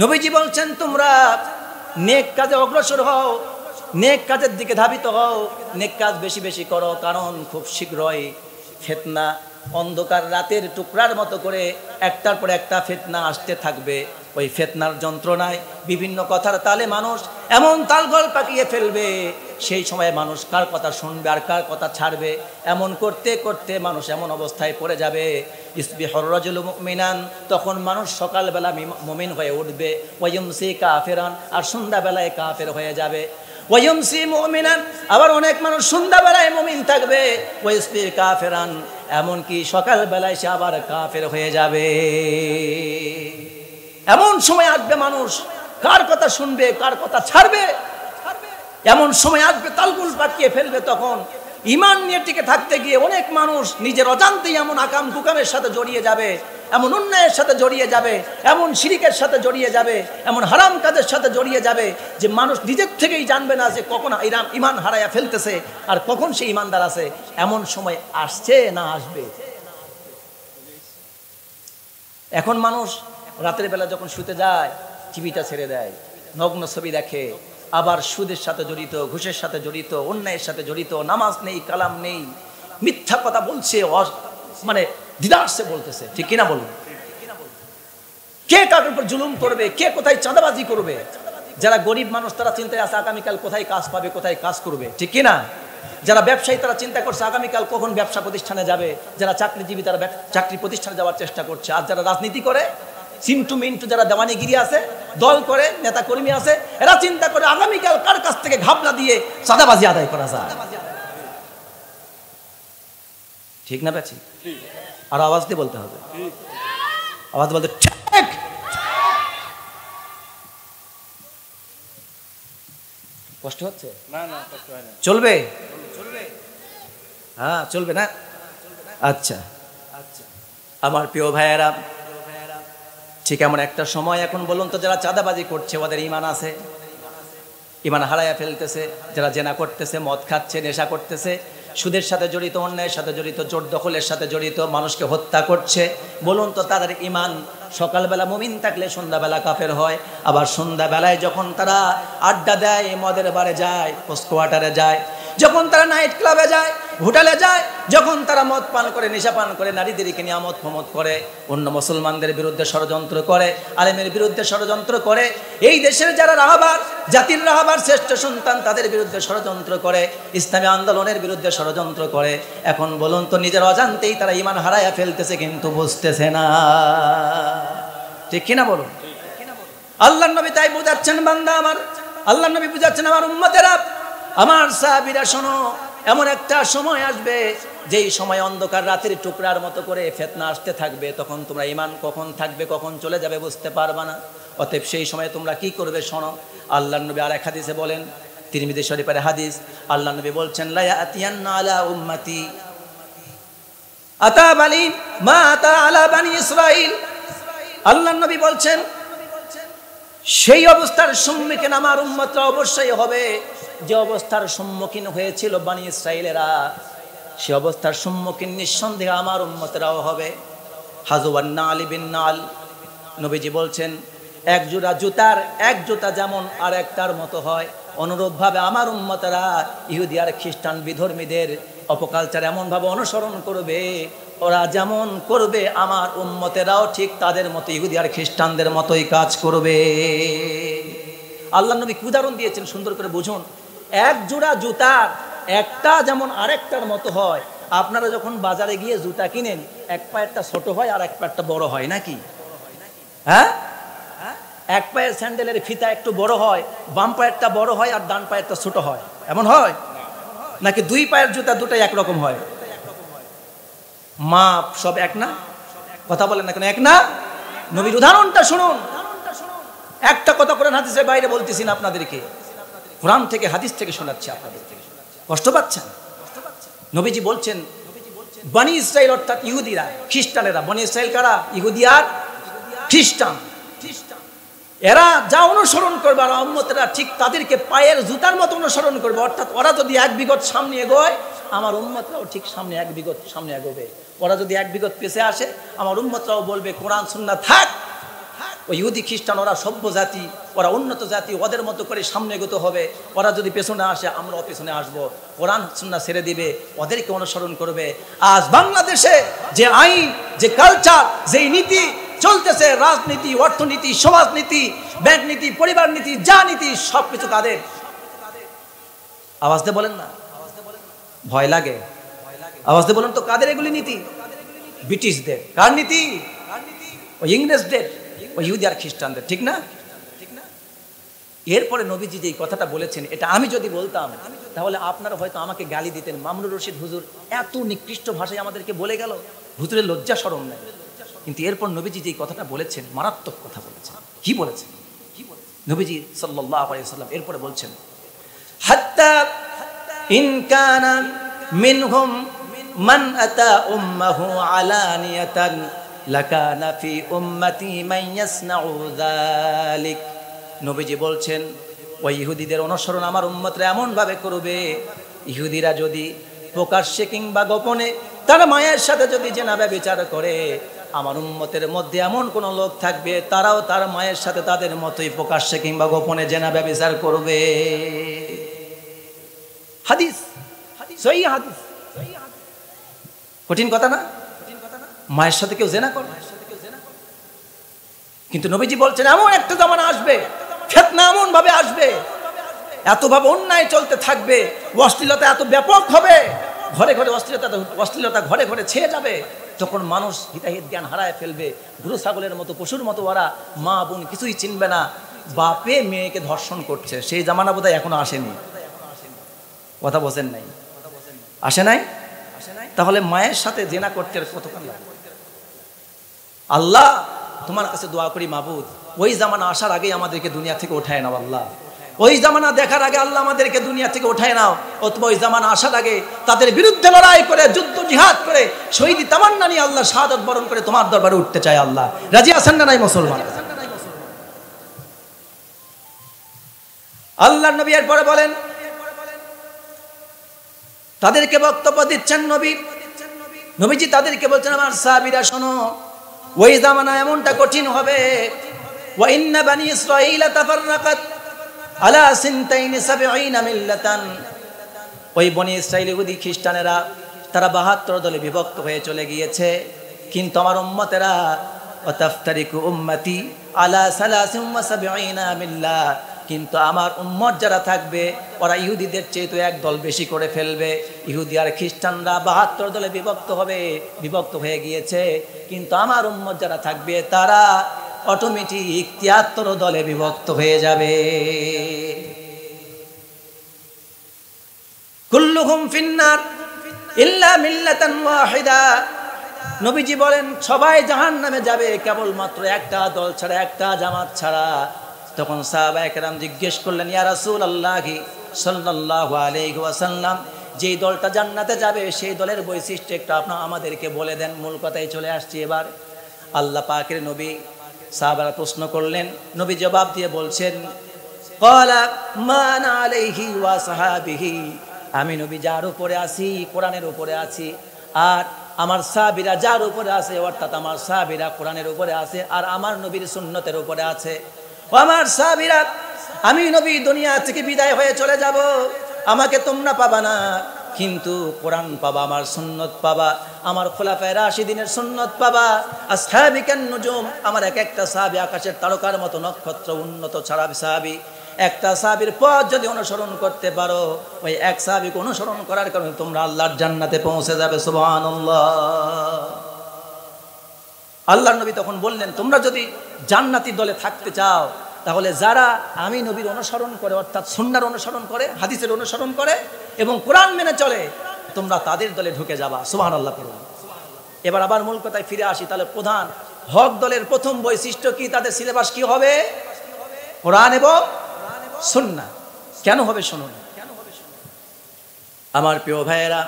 নবীজি বলছেন তোমরা নেক কাজে অগ্রসর হও, নেক কাজের দিকে ধাবিত হও, নেক কাজ বেশি বেশি করো, কারণ খুব শীঘ্রই ফিতনা অন্ধকার রাতের টুকরার মতো করে একটার পর একটা ফিতনা আসতে থাকবে। ওই ফিতনার যন্ত্রণায় বিভিন্ন কথার তালে মানুষ এমন তালগোল পাকিয়ে ফেলবে, সেই সময় মানুষ কার কথা শুনবে আর কার কথা ছাড়বে, এমন করতে করতে মানুষ এমন অবস্থায় পড়ে যাবে ইসবিহুর রাজুলু মুমিনান, তখন মানুষ সকালবেলা মুমিন হয়ে উঠবে, ওয়ায়ুমসি কাফিরান, আর সন্ধ্যাবেলায় কাফের হয়ে যাবে। ওয়ায়ুমসি মুমিনান, আবার অনেক মানুষ সন্ধ্যাবেলায় মুমিন থাকবে, ওয়াইসবি কাফিরান, এমনকি সকালবেলায় সে আবার কাফের হয়ে যাবে। এমন সময় আসবে মানুষ কার কথা শুনবে কার কথা ছাড়বে, এমন সময় আসবে তালগুল পাকিয়ে ফেলবে। তখন ঈমান নিয়ে টিকে থাকতে গিয়ে অনেক মানুষ নিজের অজান্তেই এমন আকাম কুকামের সাথে জড়িয়ে যাবে, এমন অন্যায়ের সাথে জড়িয়ে যাবে, এমন শিরিকের সাথে জড়িয়ে যাবে, এমন হারাম কাজের সাথে জড়িয়ে যাবে যে মানুষ নিজের থেকেই জানবে না যে কখন ঈমান হারায়া ফেলতেছে আর কখন সে ঈমানদার আছে। এমন সময় আসছে না আসবে? এখন মানুষ রাতের বেলা যখন শুতে যায় টিভিটা ছেড়ে দেয়, নগ্ন ছবি দেখে, আবার সুদের সাথে জড়িত, ঘুষের সাথে জড়িত, অন্যায়ের সাথে জড়িত, নামাজ নেই, কালাম নেই, মিথ্যা কথা বলছে, মানে দিদারসে বলতেছে, ঠিক কিনা বলুন? কে কার উপর জুলুম করবে, কে কোথায় চাঁদাবাজি করবে? যারা গরিব মানুষ তারা চিন্তায় আছে আগামীকাল কোথায় কাজ পাবে, কোথায় কাজ করবে, ঠিক কিনা? যারা ব্যবসায়ী তারা চিন্তা করছে আগামীকাল কখন ব্যবসা প্রতিষ্ঠানে যাবে, যারা চাকরিজীবী তারা চাকরি প্রতিষ্ঠানে যাওয়ার চেষ্টা করছে। আর যারা রাজনীতি করে, চিন্টু মিন্টু যারা দেওয়ানিগিরি আছে, দল করে, নেতা কর্মী আছে, এরা চিন্তা করে আগামীকাল কার কাছ থেকে ঘাপলা দিয়ে চাঁদাবাজি আদায় করা যায়। ঠিক না বেছি? আর আওয়াজ দিয়ে বলতে হবে, আওয়াজ বলতে ঠিক। কষ্ট হচ্ছে? না না, কষ্ট হয় না। চলবে? হ্যাঁ চলবে না? আচ্ছা আচ্ছা আমার প্রিয় ভাইয়েরা, ঠিক এমন একটা সময় এখন বলুন তো যারা চাঁদাবাজি করছে ওদের ঈমান আছে? ইমান হারায়া ফেলতেছে, যারা জেনা করতেছে, মদ খাচ্ছে, নেশা করতেছে, সুদের সাথে জড়িত, অন্যায়ের সাথে জড়িত, জোর দখলের সাথে জড়িত, মানুষকে হত্যা করছে। বলুন তো তাদের ইমান সকালবেলা মুমিন থাকলে সন্ধ্যাবেলা কাফের হয়, আবার সন্ধ্যাবেলায় যখন তারা আড্ডা দেয়, মদের বারে যায়, পোস্ট কোয়ার্টারে যায়, যখন তারা নাইট ক্লাবে যায়, হোটেলে যায়, যখন তারা মদ পান করে, নেশা পান করে, নারীদেরকে নিয়ামত ফমত করে, অন্য মুসলমানদের বিরুদ্ধে ষড়যন্ত্র করে, আলেমের বিরুদ্ধে ষড়যন্ত্র করে, এই দেশের যারা রাহাবার, জাতির রাহাবার শ্রেষ্ঠ সন্তান, তাদের বিরুদ্ধে ষড়যন্ত্র করে, ইসলামী আন্দোলনের বিরুদ্ধে ষড়যন্ত্র করে। এখন বলুন তো নিজের অজান্তেই তারা ইমান হারায়া ফেলতেছে, কিন্তু বুঝতেছে না। ঠিক কিনা বলুন? আল্লাহর নবী তাই বুঝাচ্ছেন, বান্দা আমার, আল্লাহর নবী বুঝাচ্ছেন আমার উম্মতেরা, আমার সাহাবীরা শোনো, এমন একটা সময় আসবে যেই সময় অন্ধকার রাতের টুকরার মতো করে ফিতনা আসতে থাকবে, তখন তোমরা ঈমান কখন থাকবে কখন চলে যাবে বুঝতে পারবে না। অতএব সেই সময় তোমরা কি করবে শোনো। আল্লাহর নবী আরেক হাদিসে বলেন, তিরমিজি শরীফের হাদিস, আল্লাহর নবী বলছেন, লা ইয়াতিয়ান্না আলা উম্মতি আতা বানি মা আতা আলা বানি ইসরাইল। আল্লাহর নবী বলছেন সেই অবস্থার সম্মুখীন আমার উম্মতরা অবশ্যই হবে যে অবস্থার সম্মুখীন হয়েছিল বানি ইসরাইলেরা, সে অবস্থার সম্মুখীন নিঃসন্দেহে আমার উম্মতরাও হবে। হাজওয়ান নাল বিন নাল, নবীজি বলছেন এক জোড়া জুতার এক জুতা যেমন আর একটার মতো হয়, অনুরূপভাবে আমার উম্মতরা ইহুদি আর খ্রিস্টান বিধর্মীদের অপকালচার এমনভাবে অনুসরণ করবে, ওরা যেমন করবে আমার উম্মতেরাও ঠিক তাদের মতো ইহুদি আর খ্রিস্টানদের মতোই কাজ করবে। আল্লাহ নবী উদাহরণ দিয়েছেন, সুন্দর করে বুঝুন। এক জোড়া জুতার একটা যেমন আরেকটার মতো হয়। আপনারা যখন বাজারে গিয়ে জুতা কিনেন, এক পায়েরটা ছোট হয় আর এক পায়েরটা বড় হয় নাকি? হ্যাঁ, এক পায়ের স্যান্ডেলের ফিতা একটু বড় হয়, বাম পায়েরটা বড় হয় আর ডান পায়েরটা ছোট হয়, এমন হয় নাকি? দুই পায়ের জুতা দুটাই একরকম হয়? মাপ সব এক না? কথা বলেন না কেন? এক না? নবীর উদাহরণটা শুনুন। একটা কথা কোরআন হাদিসের বাইরে বলতেছি না আপনাদেরকে, কোরআন থেকে হাদিস থেকে শোনাচ্ছি আপনাদেরকে। কষ্ট পাচ্ছেন? নবীজি বলছেন বনি ইসরাইল অর্থাৎ ইহুদিরা, খ্রিস্টানেরা। বনি ইসরাইল কারা? ইহুদি আর খ্রিস্টান। এরা যা অনুসরণ করবে আর উম্মতেরা ঠিক তাদেরকে পায়ের জুতার মতো অনুসরণ করবে। অর্থাৎ ওরা যদি এক বিগত সামনে এগোয়, আমার উম্মতরাও ঠিক সামনে এক বিগত সামনে এগোবে। ওরা যদি এক বিগত পেছে আসে, আমার উম্মতরাও বলবে কোরআন সুন্নাহ থাক। ওই ইহুদি খ্রিস্টান ওরা সভ্য জাতি, ওরা উন্নত জাতি, ওদের মতো করে সামনে এগোতে হবে। ওরা যদি পেছনে আসে, আমরাও পেছনে আসবো। কোরআন সুন্নাহ ছেড়ে দিবে, ওদেরকে অনুসরণ করবে। আজ বাংলাদেশে যে আইন, যে কালচার, যেই নীতি চলতেছে, রাজনীতি, অর্থনীতি, সমাজনীতি, ব্যাংক নীতি, পরিবার নীতি, যা নীতি, সবকিছু কাদের? আওয়াজ দিয়ে বলেন না, ভয় লাগে? আওয়াজ দিয়ে বলেন তো, কাদের এগুলি নীতি? ব্রিটিশদের। কার নীতি? ওই ইংরেজদের, ওই ইহুদি আর খ্রিস্টানদের। ঠিক না? এরপরে নবীজি যে কথাটা বলেছেন, এটা আমি যদি বলতাম তাহলে আপনারা হয়তো আমাকে গালি দিতেন। মামুনুর রশিদ হুজুর এত নিকৃষ্ট ভাষায় আমাদেরকে বলে গেল, হুজুরের লজ্জা শরম নাই। কিন্তু এরপর নবীজি যে কথাটা বলেছেন, মারাত্মক কথা বলেছেন। কি বলেছেন? নবীজি সাল্লাল্লাহু আলাইহি ওয়াসাল্লাম এরপরে বলছেন, হাত্তা ইন কানা মিনহুম মান আতা উম্মাহু আলানিয়াতান লাকানা ফি উম্মতি মান ইয়াসনাউ যালিক। নবীজি বলছেন ওই ইহুদিদের অনুসরণ আমার উম্মতরা এমন ভাবে করবে, ইহুদিরা যদি প্রকাশ্যে কিংবা গোপনে তার মায়ের সাথে যদি জেনা ব্যভিচার করে, আমার উম্মতের মধ্যে এমন কোন লোক থাকবে তারাও তার মায়ের সাথে তাদের মতোই প্রকাশ্যে কিংবা গোপনে জেনা ব্যভিচার করবে। হাদিস, সহিহ হাদিস। কঠিন কথা না? মায়ের সাথে কেউ জেনা করে, কিন্তু নবীজি বলছেন এমন একটা জামানা আসবে, ফিতনা এমন ভাবে আসবে, এত ভাবে অন্যায় চলতে থাকবে, অশ্লীলতা এত ব্যাপক হবে, ঘরে ঘরে অশ্লীলতা ঘরে ঘরে ছেয়ে যাবে, তখন মানুষ হিতাহিত জ্ঞান হারায় ফেলবে। গরু ছাগলের মতো, পশুর মতো ওরা মা বোন কিছুই চিনবে না, বাপে মেয়েকে ধর্ষণ করছে। সেই জামানা বোধহয় এখনো আসেনি। কথা বোঝেন নাই? আসে নাই? তাহলে মায়ের সাথে জেনা করতে কতক্ষণ লাগে? আল্লাহ তোমার কাছে দোয়া করি, মাবুদ ওই জামানা আসার আগেই আমাদেরকে দুনিয়া থেকে উঠায় নাও। আল্লাহ ওই জামানা দেখার আগে আল্লাহ আমাদেরকে দুনিয়া থেকে উঠায় নাও। অথবা ওই জামানা আসার আগে তাদের বিরুদ্ধে লড়াই করে, যুদ্ধ জিহাদ করে, শহীদি তামান্না নিয়ে আল্লাহ শাহাদাত বরণ করে তোমার দরবারে উঠতে চায়। আল্লাহ রাজি আছেন না নাই মুসলমান? আল্লাহর নবী এরপরে বলেন, তাদেরকে বক্তব্য দিচ্ছেন নবীজি তাদেরকে বলছেন, আমার সাহাবীরা শোনো, ওই জামানা এমনটা কঠিন হবে, ওয়া ইন্না বানি ইসরাঈলা তাফাররাকাত আলা সিনতাইনি সাবঈনা মিল্লাতান, ওই বনি ইসরাইল ইহুদি খ্রিস্টানেরা তারা 72 দলে বিভক্ত হয়ে চলে গিয়েছে, কিন্তু আমার উম্মতেরা ওয়াতাফতারিকু উম্মতি আলা সালাসিন ওয়া সাবঈনা মিল্লা, কিন্তু আমার উম্মত যারা থাকবে ওরা ইহুদিদের চেয়ে তো এক দল বেশি করে ফেলবে। ইহুদি আর খ্রিস্টানরা 72 দলে বিভক্ত হয়ে গিয়েছে, কিন্তু আমার উম্মত যারা থাকবে তারা অটোমেটিক 73 দলে বিভক্ত হয়ে যাবে। কুল্লুহুম ফিন্নার ইল্লা মিল্লাতান ওয়াহিদা, নবীজি বলেন সবাই জাহান্নামে যাবে কেবলমাত্র একটা দল ছাড়া, একটা জামাত ছাড়া। তখন সাহাবায়ে কেরাম জিজ্ঞেস করলেন, ইয়া রাসূলুল্লাহ সাল্লাল্লাহু আলাইহি ওয়াসাল্লাম, যেই দলটা জান্নাতে যাবে সেই দলের বৈশিষ্ট্য একটু আপনারা আমাদেরকে বলে দেন। মূল কথায় চলে আসছি এবার। আল্লাহ পাকের নবী, সাহাবারা প্রশ্ন করলেন, নবী জবাব দিয়ে বলছেন, ক্বালা মা আনা আলাইহি ওয়া সাহাবিহি, আমি নবী যার উপরে আছি, কোরআনের উপরে আছি, আর আমার সাহাবীরা যার উপরে আছে, অর্থাৎ আমার সাহাবীরা কোরআনের উপরে আছে আর আমার নবীর সুন্নতের উপরে আছে। আমার সাহাবীরা, আমি নবী দুনিয়া থেকে বিদায় হয়ে চলে যাব, আমাকে তোমরা পাবা না, কিন্তু কোরআন পাবা, আমার সুন্নত পাবা, আমার খোলাফায়ে রাশিদিনের সুন্নত পাবা। আসহাবিকান নুজুম, আমার এক একটা সাহাবী আকাশের তারকার মতো নক্ষত্র, উন্নত ছাড়া সাহাবী। একটা সাহাবীর পথ যদি অনুসরণ করতে পারো, ওই এক সাহাবীকে অনুসরণ করার কারণে তোমরা আল্লাহর জান্নাতে পৌঁছে যাবে। সুবহানাল্লাহ। আল্লাহর নবী তখন বললেন, তোমরা যদি জান্নাতি দলে থাকতে চাও, তাহলে যারা আমি নবীর অনুসরণ করে, অর্থাৎ সুন্নাহর অনুসরণ করে, হাদিসের অনুসরণ করে এবং কোরআন মেনে চলে, তোমরা তাদের দলে ঢুকে যাবা। সুবহানাল্লাহ পড়ুন। এবার আবার মূল কথায় ফিরে আসি। তাহলে প্রধান হক দলের প্রথম বৈশিষ্ট্য কি, তাদের সিলেবাস কি হবে? কোরআন এবং সুন্নাহ। কেন হবে শুনুন। আমার প্রিয় ভাইয়েরা,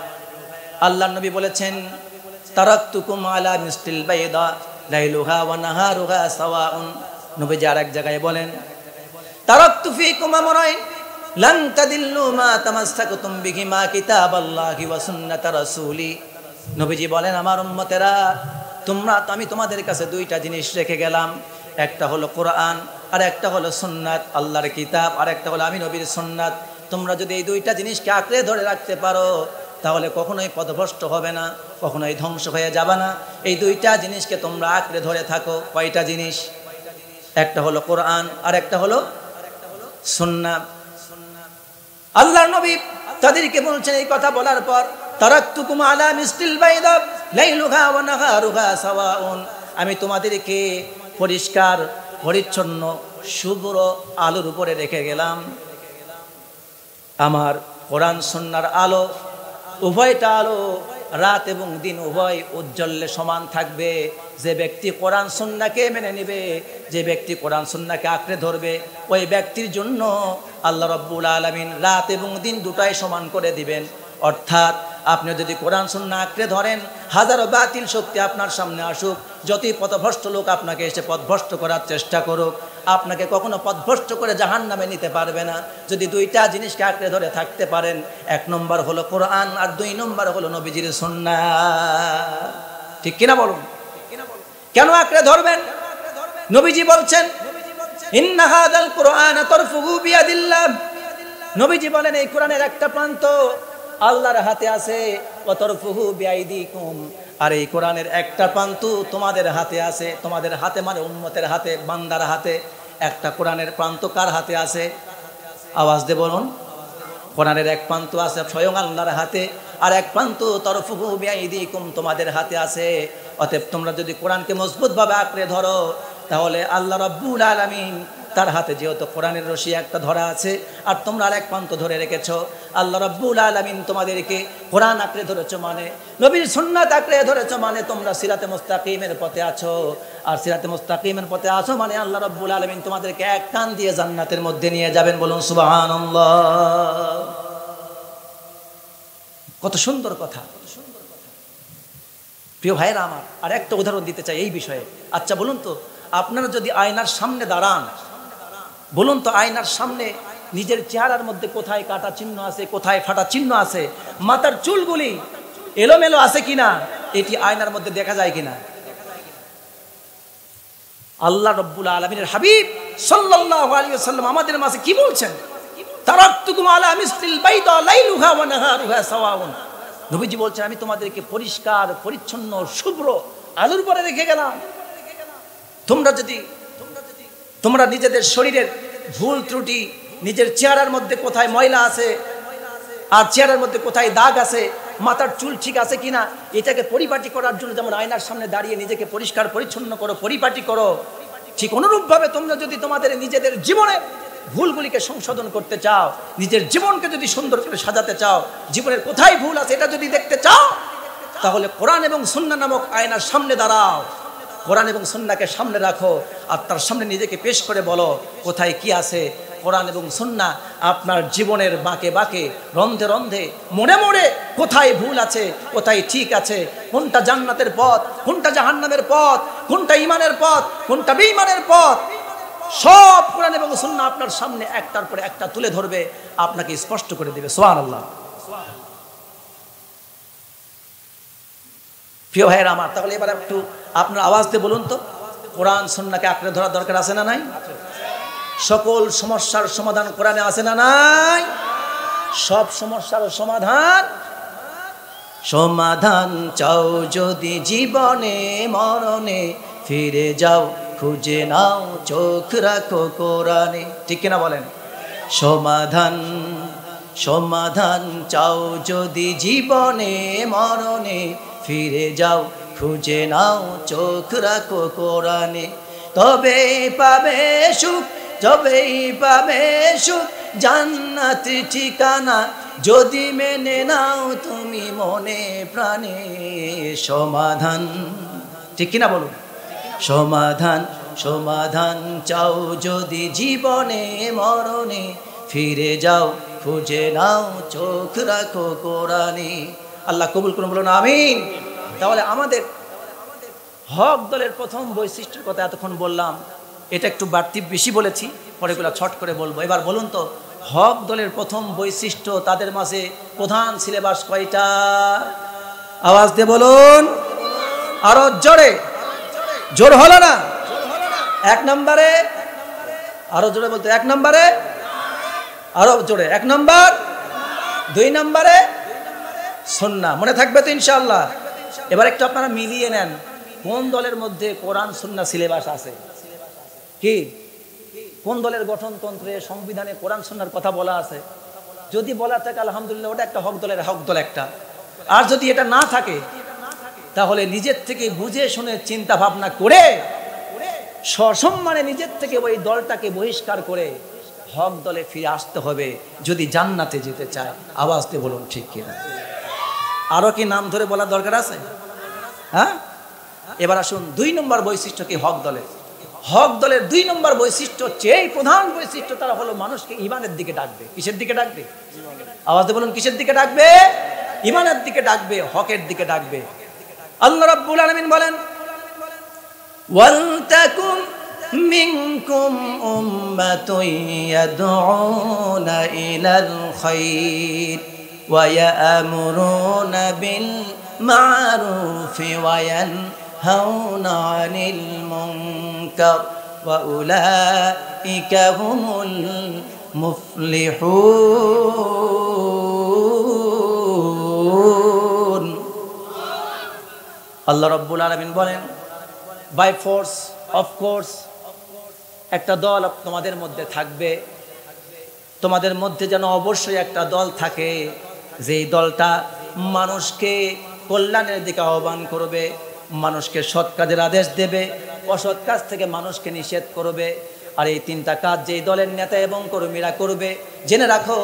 আল্লাহর নবী বলেছেন, তারাকতুকুম আলা মিসলিল বাইদা লাইলুহা ওয়া নাহারুহা সাওয়াউন। নবীজি আরেক জায়গায় বলেন, তারাকতু ফীকুম আমরাইন লান তাদিল্লু মা তামাসসাকতুম বিহিমা কিতাবাল্লাহি ওয়া সুন্নাতা রাসূলি। নবীজি বলেন, আমার উম্মতেরা, আমি তোমাদের কাছে দুইটা জিনিস রেখে গেলাম, একটা হলো কোরআন আর একটা হলো সুন্নাত, আল্লাহর কিতাব, আর একটা হলো আমি নবীর সুন্নাত। তোমরা যদি এই দুইটা জিনিসকে আঁকড়ে ধরে রাখতে পারো, তাহলে কখনোই পথভ্রষ্ট হবে না, কখনোই ধ্বংস হয়ে যাবে না। এই দুইটা জিনিসকে তোমরা আঁকড়ে ধরে থাকো। কয়টা জিনিস? একটা হলো কোরআন আর একটা হলো সুন্নাহ। আল্লাহর নবী তাদেরকে বলছেন এই কথা বলার পর, তারাকতুকুম আলা মিসলিল বাইদা লাইলুহা ওয়া নাহারুহা সাওয়াউন, আমি তোমাদেরকে পরিষ্কার পরিচ্ছন্ন শুভ্র আলোর উপরে রেখে গেলাম। আমার কোরআন সুন্নাহর আলো, উভয়টা আলো রাত এবং দিন উভয় উজ্জ্বলে সমান থাকবে। যে ব্যক্তি কোরআন সুন্নাহকে মেনে নেবে, যে ব্যক্তি কোরআন সুন্নাহকে আঁকড়ে ধরবে, ওই ব্যক্তির জন্য আল্লাহ রাব্বুল আলামিন রাত এবং দিন দুটাই সমান করে দিবেন। অর্থাৎ আপনি যদি কোরআন সুন্নাহ আঁকড়ে ধরেন, হাজারো বাতিল শক্তি আপনার সামনে আসুক, যতই পথভ্রষ্ট লোক আপনাকে এসে পথভ্রষ্ট করার চেষ্টা করুক, আপনাকে কখনো পথভ্রষ্ট করে জাহান্নামে নিতে পারবে না। যদি দুইটা জিনিসকে আঁকড়ে ধরে থাকতে পারেন, এক নম্বর হলো কোরআন আর দুই নম্বর হলো নবীজির সুন্নাহ। ঠিক কিনা বলুন? কেন আঁকড়ে ধরবেন? নবীজি বলছেন, ইন্না হাযাল কুরআনা তারফুহু বিয়াদিল্লাহ। নবীজি বলেন, এই কোরআনের একটা প্রান্ত আল্লাহর হাতে আছে, ওয়া তারফুহু বিআইদিকুম, আর এই কোরআনের একটা প্রান্ত তোমাদের হাতে আছে। তোমাদের হাতে মানে উম্মতের হাতে, বান্দার হাতে। একটা কোরআনের প্রান্ত কার হাতে আছে? আওয়াজ দিয়ে বলুন। কোরআনের এক প্রান্ত আছে স্বয়ং আল্লাহর হাতে, আর এক প্রান্ত তারফুহু বিআইদিকুম, তোমাদের হাতে আছে। অতএব তোমরা যদি কোরআনকে মজবুতভাবে আঁকড়ে ধরো, তাহলে আল্লাহ রাব্বুল আলামিন তার হাতে যেহেতু কোরআনের রশি একটা ধরা আছে আর তোমরা আরেক প্রান্ত ধরে রেখেছো, আল্লাহ রাব্বুল আলামিন তোমাদেরকে কোরআন আঁকড়ে ধরেছো মানে, নবীর সুন্নাত আঁকড়ে ধরেছো মানে তোমরা সিরাতে মুস্তাকিমের পথে আছো। আর সিরাতে মুস্তাকিমের পথে আছো মানে আল্লাহ রাব্বুল আলামিন তোমাদেরকে এক টান দিয়ে জান্নাতের মধ্যে নিয়ে যাবেন। বলুন সুবহানাল্লাহ। কত সুন্দর কথা। প্রিয় ভাইরা আমার, আর একটা উদাহরণ দিতে চাই এই বিষয়ে। আচ্ছা বলুন তো, আপনারা যদি আয়নার সামনে দাঁড়ান, বলুন তো আয়নার সামনে নিজের চেহারার মধ্যে কোথায় কাটা চিহ্ন আছে, কোথায় ফাটা চিহ্ন আছে, মাথার চুলগুলি এলোমেলো আছে কিনা, এটি আয়নার মধ্যে দেখা যায় কিনা। আল্লাহ রাব্বুল আলামিনের হাবিব সাল্লাল্লাহু আলাইহি ওয়াসাল্লাম আমাদের মাঝে কি বলছেন? তারাকতুকুম আলা মিসলিল বাইদা লাইলুহা ওয়া নাহারুহা সাওয়াউন। নবীজি বলছেন, আমি তোমাদেরকে পরিষ্কার পরিচ্ছন্ন শুভ্র আলোর পরে রেখে গেলাম। তোমরা নিজেদের শরীরের ভুল ত্রুটি, নিজের চেহারার মধ্যে কোথায় ময়লা আছে আর চেহারার মধ্যে কোথায় দাগ আছে, মাথার চুল ঠিক আছে কিনা, এটাকে পরিপাটি করার জন্য যেমন আয়নার সামনে দাঁড়িয়ে নিজেকে পরিষ্কার পরিচ্ছন্ন করো, পরিপাটি করো, ঠিক অনুরূপভাবে তোমরা যদি তোমাদের নিজেদের জীবনে ভুলগুলিকে সংশোধন করতে চাও, নিজের জীবনকে যদি সুন্দর করে সাজাতে চাও, জীবনের কোথায় ভুল আছে এটা যদি দেখতে চাও, তাহলে কোরআন এবং সুন্নাহ নামক আয়নার সামনে দাঁড়াও, কোরআন এবং সুন্নাহকে সামনে রাখো, আর তার সামনে নিজেকে পেশ করে বলো কোথায় কি আছে। কোরআন এবং সুন্নাহ আপনার জীবনের বাঁকে বাঁকে, রন্ধে রন্ধে, মোড়ে মোড়ে কোথায় ভুল আছে, কোথায় ঠিক আছে, কোনটা জান্নাতের পথ, কোনটা জাহান্নামের পথ, কোনটা ঈমানের পথ, কোনটা বেঈমানের পথ, সব কোরআন এবং সুন্নাহ আপনার সামনে একটার পর একটা তুলে ধরবে, আপনাকে স্পষ্ট করে দেবে। সুবহানাল্লাহ। প্রিয় ভাইয়েরা আমার, তাহলে এবার একটু আপনার আওয়াজ দিয়ে বলুন তো, কোরআন সুন্নাহকে আঁকড়ে ধরার দরকার আছে না নাই? সকল সমস্যার সমাধান কোরআনে আছে না নাই? সব সমস্যার সমাধান চাও যদি জীবনে মরণে, ফিরে যাও খুঁজে নাও চোখ রাখো কোরআনে। ঠিক কিনা বলেন? সমাধান চাও যদি জীবনে মরণে, ফিরে যাও খুঁজে নাও চোখ রাখো কোরআনে। তবেই পাবে সুখ, তবেই পাবে সুখ, জান্নাত ঠিকানা যদি মেনে নাও তুমি মনে প্রাণে। সমাধান, ঠিক কিনা বলুন? সমাধান চাও যদি জীবনে মরণে, ফিরে যাও খুঁজে নাও চোখ রাখো কোরআনে। আল্লাহ কবুল করুন, বলুন আমিন। তাহলে আমাদের হক দলের প্রথম বৈশিষ্ট্যের কথা এতক্ষণ বললাম, এটা একটু বাড়তি বেশি বলেছি, পরে এগুলো ছট করে বলবো। এবার বলুন তো, হক দলের প্রথম বৈশিষ্ট্য, তাদের মাঝে প্রধান সিলেবাস কয়টা? আওয়াজ দিয়ে বলুন, আরো জোরে, জোর হলো না? এক নম্বরে, আরো জোরে বলতে, এক নম্বরে, আরো জোরে, এক নম্বর, দুই নম্বরে সুন্নাহ। মনে থাকবে তো ইনশাআল্লাহ? এবার একটু আপনারা মিলিয়ে নেন কোন দলের মধ্যে কোরআন সুন্নাহ সিলেবাস আছে। কি কোন দলের গঠনতন্ত্রে, সংবিধানে কোরআন সুন্নাহর কথা বলা আছে? যদি বলা থাকে আলহামদুলিল্লাহ, ওটা একটা হক দলের হক দল একটা। আর যদি এটা না থাকে, তাহলে নিজের থেকে বুঝে শুনে চিন্তা ভাবনা করে সসম্মানে নিজের থেকে ওই দলটাকে বহিষ্কার করে হক দলে ফিরে আসতে হবে যদি জান্নাতে যেতে চায়। আওয়াজ দিয়ে বলুন ঠিক কিনা? আরো কি নাম ধরে বলার দরকার আছে? হ্যাঁ, এবার আসুন দুই নম্বর বৈশিষ্ট্য কি হক দলের। হক দলের দুই নম্বর বৈশিষ্ট্য হচ্ছে, এই প্রধান বৈশিষ্ট্য, তারা হলো মানুষকে ঈমানের দিকে ডাকবে। কিসের দিকে ডাকবে? আওয়াজ দিয়ে বলুন, কিসের দিকে ডাকবে? ঈমানের দিকে ডাকবে, হকের দিকে ডাকবে। আল্লাহ রাব্বুল আলামিন বলেন, ওয়ালতাকুম মিনকুম উম্মাতুন ইয়াদউনা ইলাল খায়র ওয়া ইয়া'মুরুনা বিল মা'রুফি ওয়া ইয়ানহাউনা আনিল মুনকার ওয়া উলাইকা হুমুল মুফলিহুন। আল্লাহ রাব্বুল আলামিন বলেন, বাই ফোর্স অফ কোর্স একটা দল তোমাদের মধ্যে থাকবে। তোমাদের মধ্যে যেন অবশ্যই একটা দল থাকে, যেই দলটা মানুষকে কল্যাণের দিকে আহ্বান করবে, মানুষকে সৎ কাজের আদেশ দেবে, অসৎ কাজ থেকে মানুষকে নিষেধ করবে। আর এই তিনটা কাজ যেই দলের নেতা এবং কর্মীরা করবে, জেনে রাখো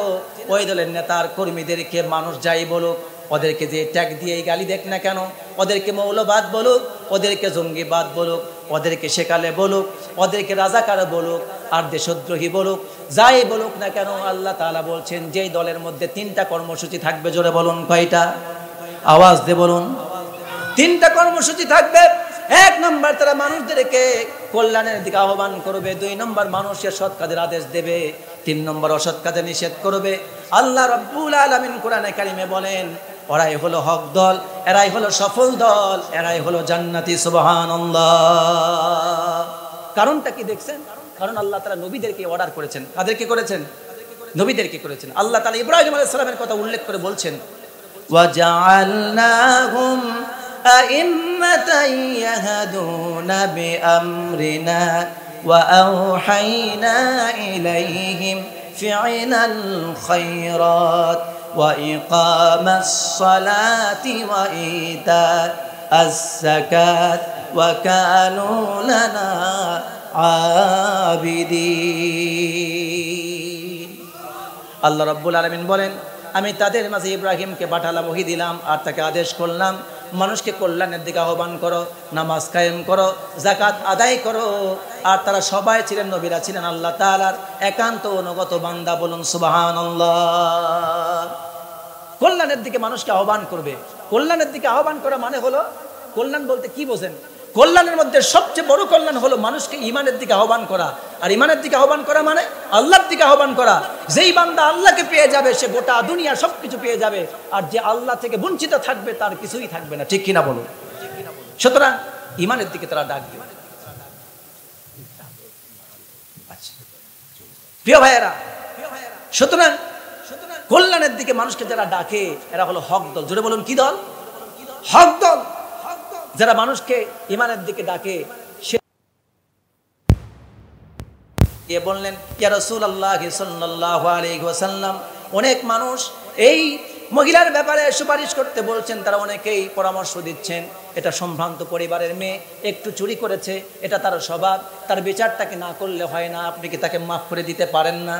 ওই দলের নেতা আর কর্মীদেরকে মানুষ যাই বলুক, ওদেরকে যে ট্যাগ দিয়ে গালি দেখ না কেন, ওদেরকে মৌলবাদ বলুক, ওদেরকে জঙ্গিবাদ বলুক, ওদেরকে সেকালে বলুক, ওদেরকে রাজাকার বলুক, আর দেশদ্রোহী বলুক, যাই বলুক না কেন, আল্লাহ তাআলা বলছেন যেই দলের মধ্যে তিনটা কর্মসূচি থাকবে। জোরে বলুন কয়টা? আওয়াজ দিয়ে বলুন। তিনটা কর্মসূচি থাকবে। এক নম্বর তারা মানুষদেরকে কল্যাণের দিকে আহ্বান করবে, 2 নম্বর মানুষের সৎ কাজের আদেশ দেবে, 3 নম্বর অসৎ কাজে নিষেধ করবে। আল্লাহ রাব্বুল আলামিন কোরআনে কারিমে বলেন, ওরাই হলো হক দল, এরাই হলো সফল দল, এরাই হলো জান্নাতি। সুবহানাল্লাহ। কারণটা কি দেখছেন? কারণ আল্লাহ তাআলা নবীদেরকে অর্ডার করেছেন। কাদেরকে করেছেন? নবীদেরকে করেছেন। আল্লাহ তাআলা ইব্রাহিম আলাইহিস সালামের কথা উল্লেখ করে বলছেন, ওয়াজআলনাহুম আইম্মাতান ইয়াহদুনা বিআমরিনা ওয়া আওহাইনা ইলাইহিম ফি'লাল খায়রাত ওয়া ইকামাস সালাতি ওয়া ইতাআস যাকাত ওয়া কানু লানা আবিদিন। আল্লাহ রাব্বুল আলামিন বলেন, আমি তাদের মাঝে ইব্রাহিমকে পাঠালাম, ওহী দিলাম, আর তাকে আদেশ করলাম মানুষকে কল্যাণের দিকে আহ্বান করো, নামাজ কায়েম করো, যাকাত আদায় করো। আর তারা সবাই ছিলেন, নবীরা ছিলেন আল্লাহ তাআলার একান্ত অনুগত বান্দা। বলুন সুবহানাল্লাহ। কল্যাণের দিকে মানুষকে আহ্বান করবে। কল্যাণের দিকে আহ্বান করা মানে হলো, কল্যাণ বলতে কি বোঝেন? কল্যাণের মধ্যে সবচেয়ে বড় কল্যাণ হলো মানুষকে ঈমানের দিকে আহ্বান করা। আর ঈমানের দিকে আহ্বান করা মানে আল্লাহর দিকে আহ্বান করা। যেই বান্দা আল্লাহকে পেয়ে যাবে সে গোটা দুনিয়া সবকিছু পেয়ে যাবে, আর যে আল্লাহ থেকে বঞ্চিত থাকবে তার কিছুই থাকবে না। ঠিক কিনা বলুন? সুতরাং ঈমানের দিকে তারা ডাকবে। প্রিয় ভাইয়েরা, সুতরাং কল্যাণের দিকে মানুষকে যারা ডাকে এরা হলো হক দল। জোরে বলুন, কি দল? হক দল। যারা মানুষকে ঈমানের দিকে ডাকে, সে বললেন, ইয়া রাসূলুল্লাহ সাল্লাল্লাহু আলাইহি ওয়াসাল্লাম, অনেক মানুষ এই মহিলার ব্যাপারে সুপারিশ করতে বলছেন। তারা অনেকেই পরামর্শ দিচ্ছেন, এটা সম্ভ্রান্ত পরিবারের মেয়ে, একটু চুরি করেছে, এটা তার স্বভাব, তার বিচারটাকে না করলে হয় না, আপনি কি তাকে মাফ করে দিতে পারেন না?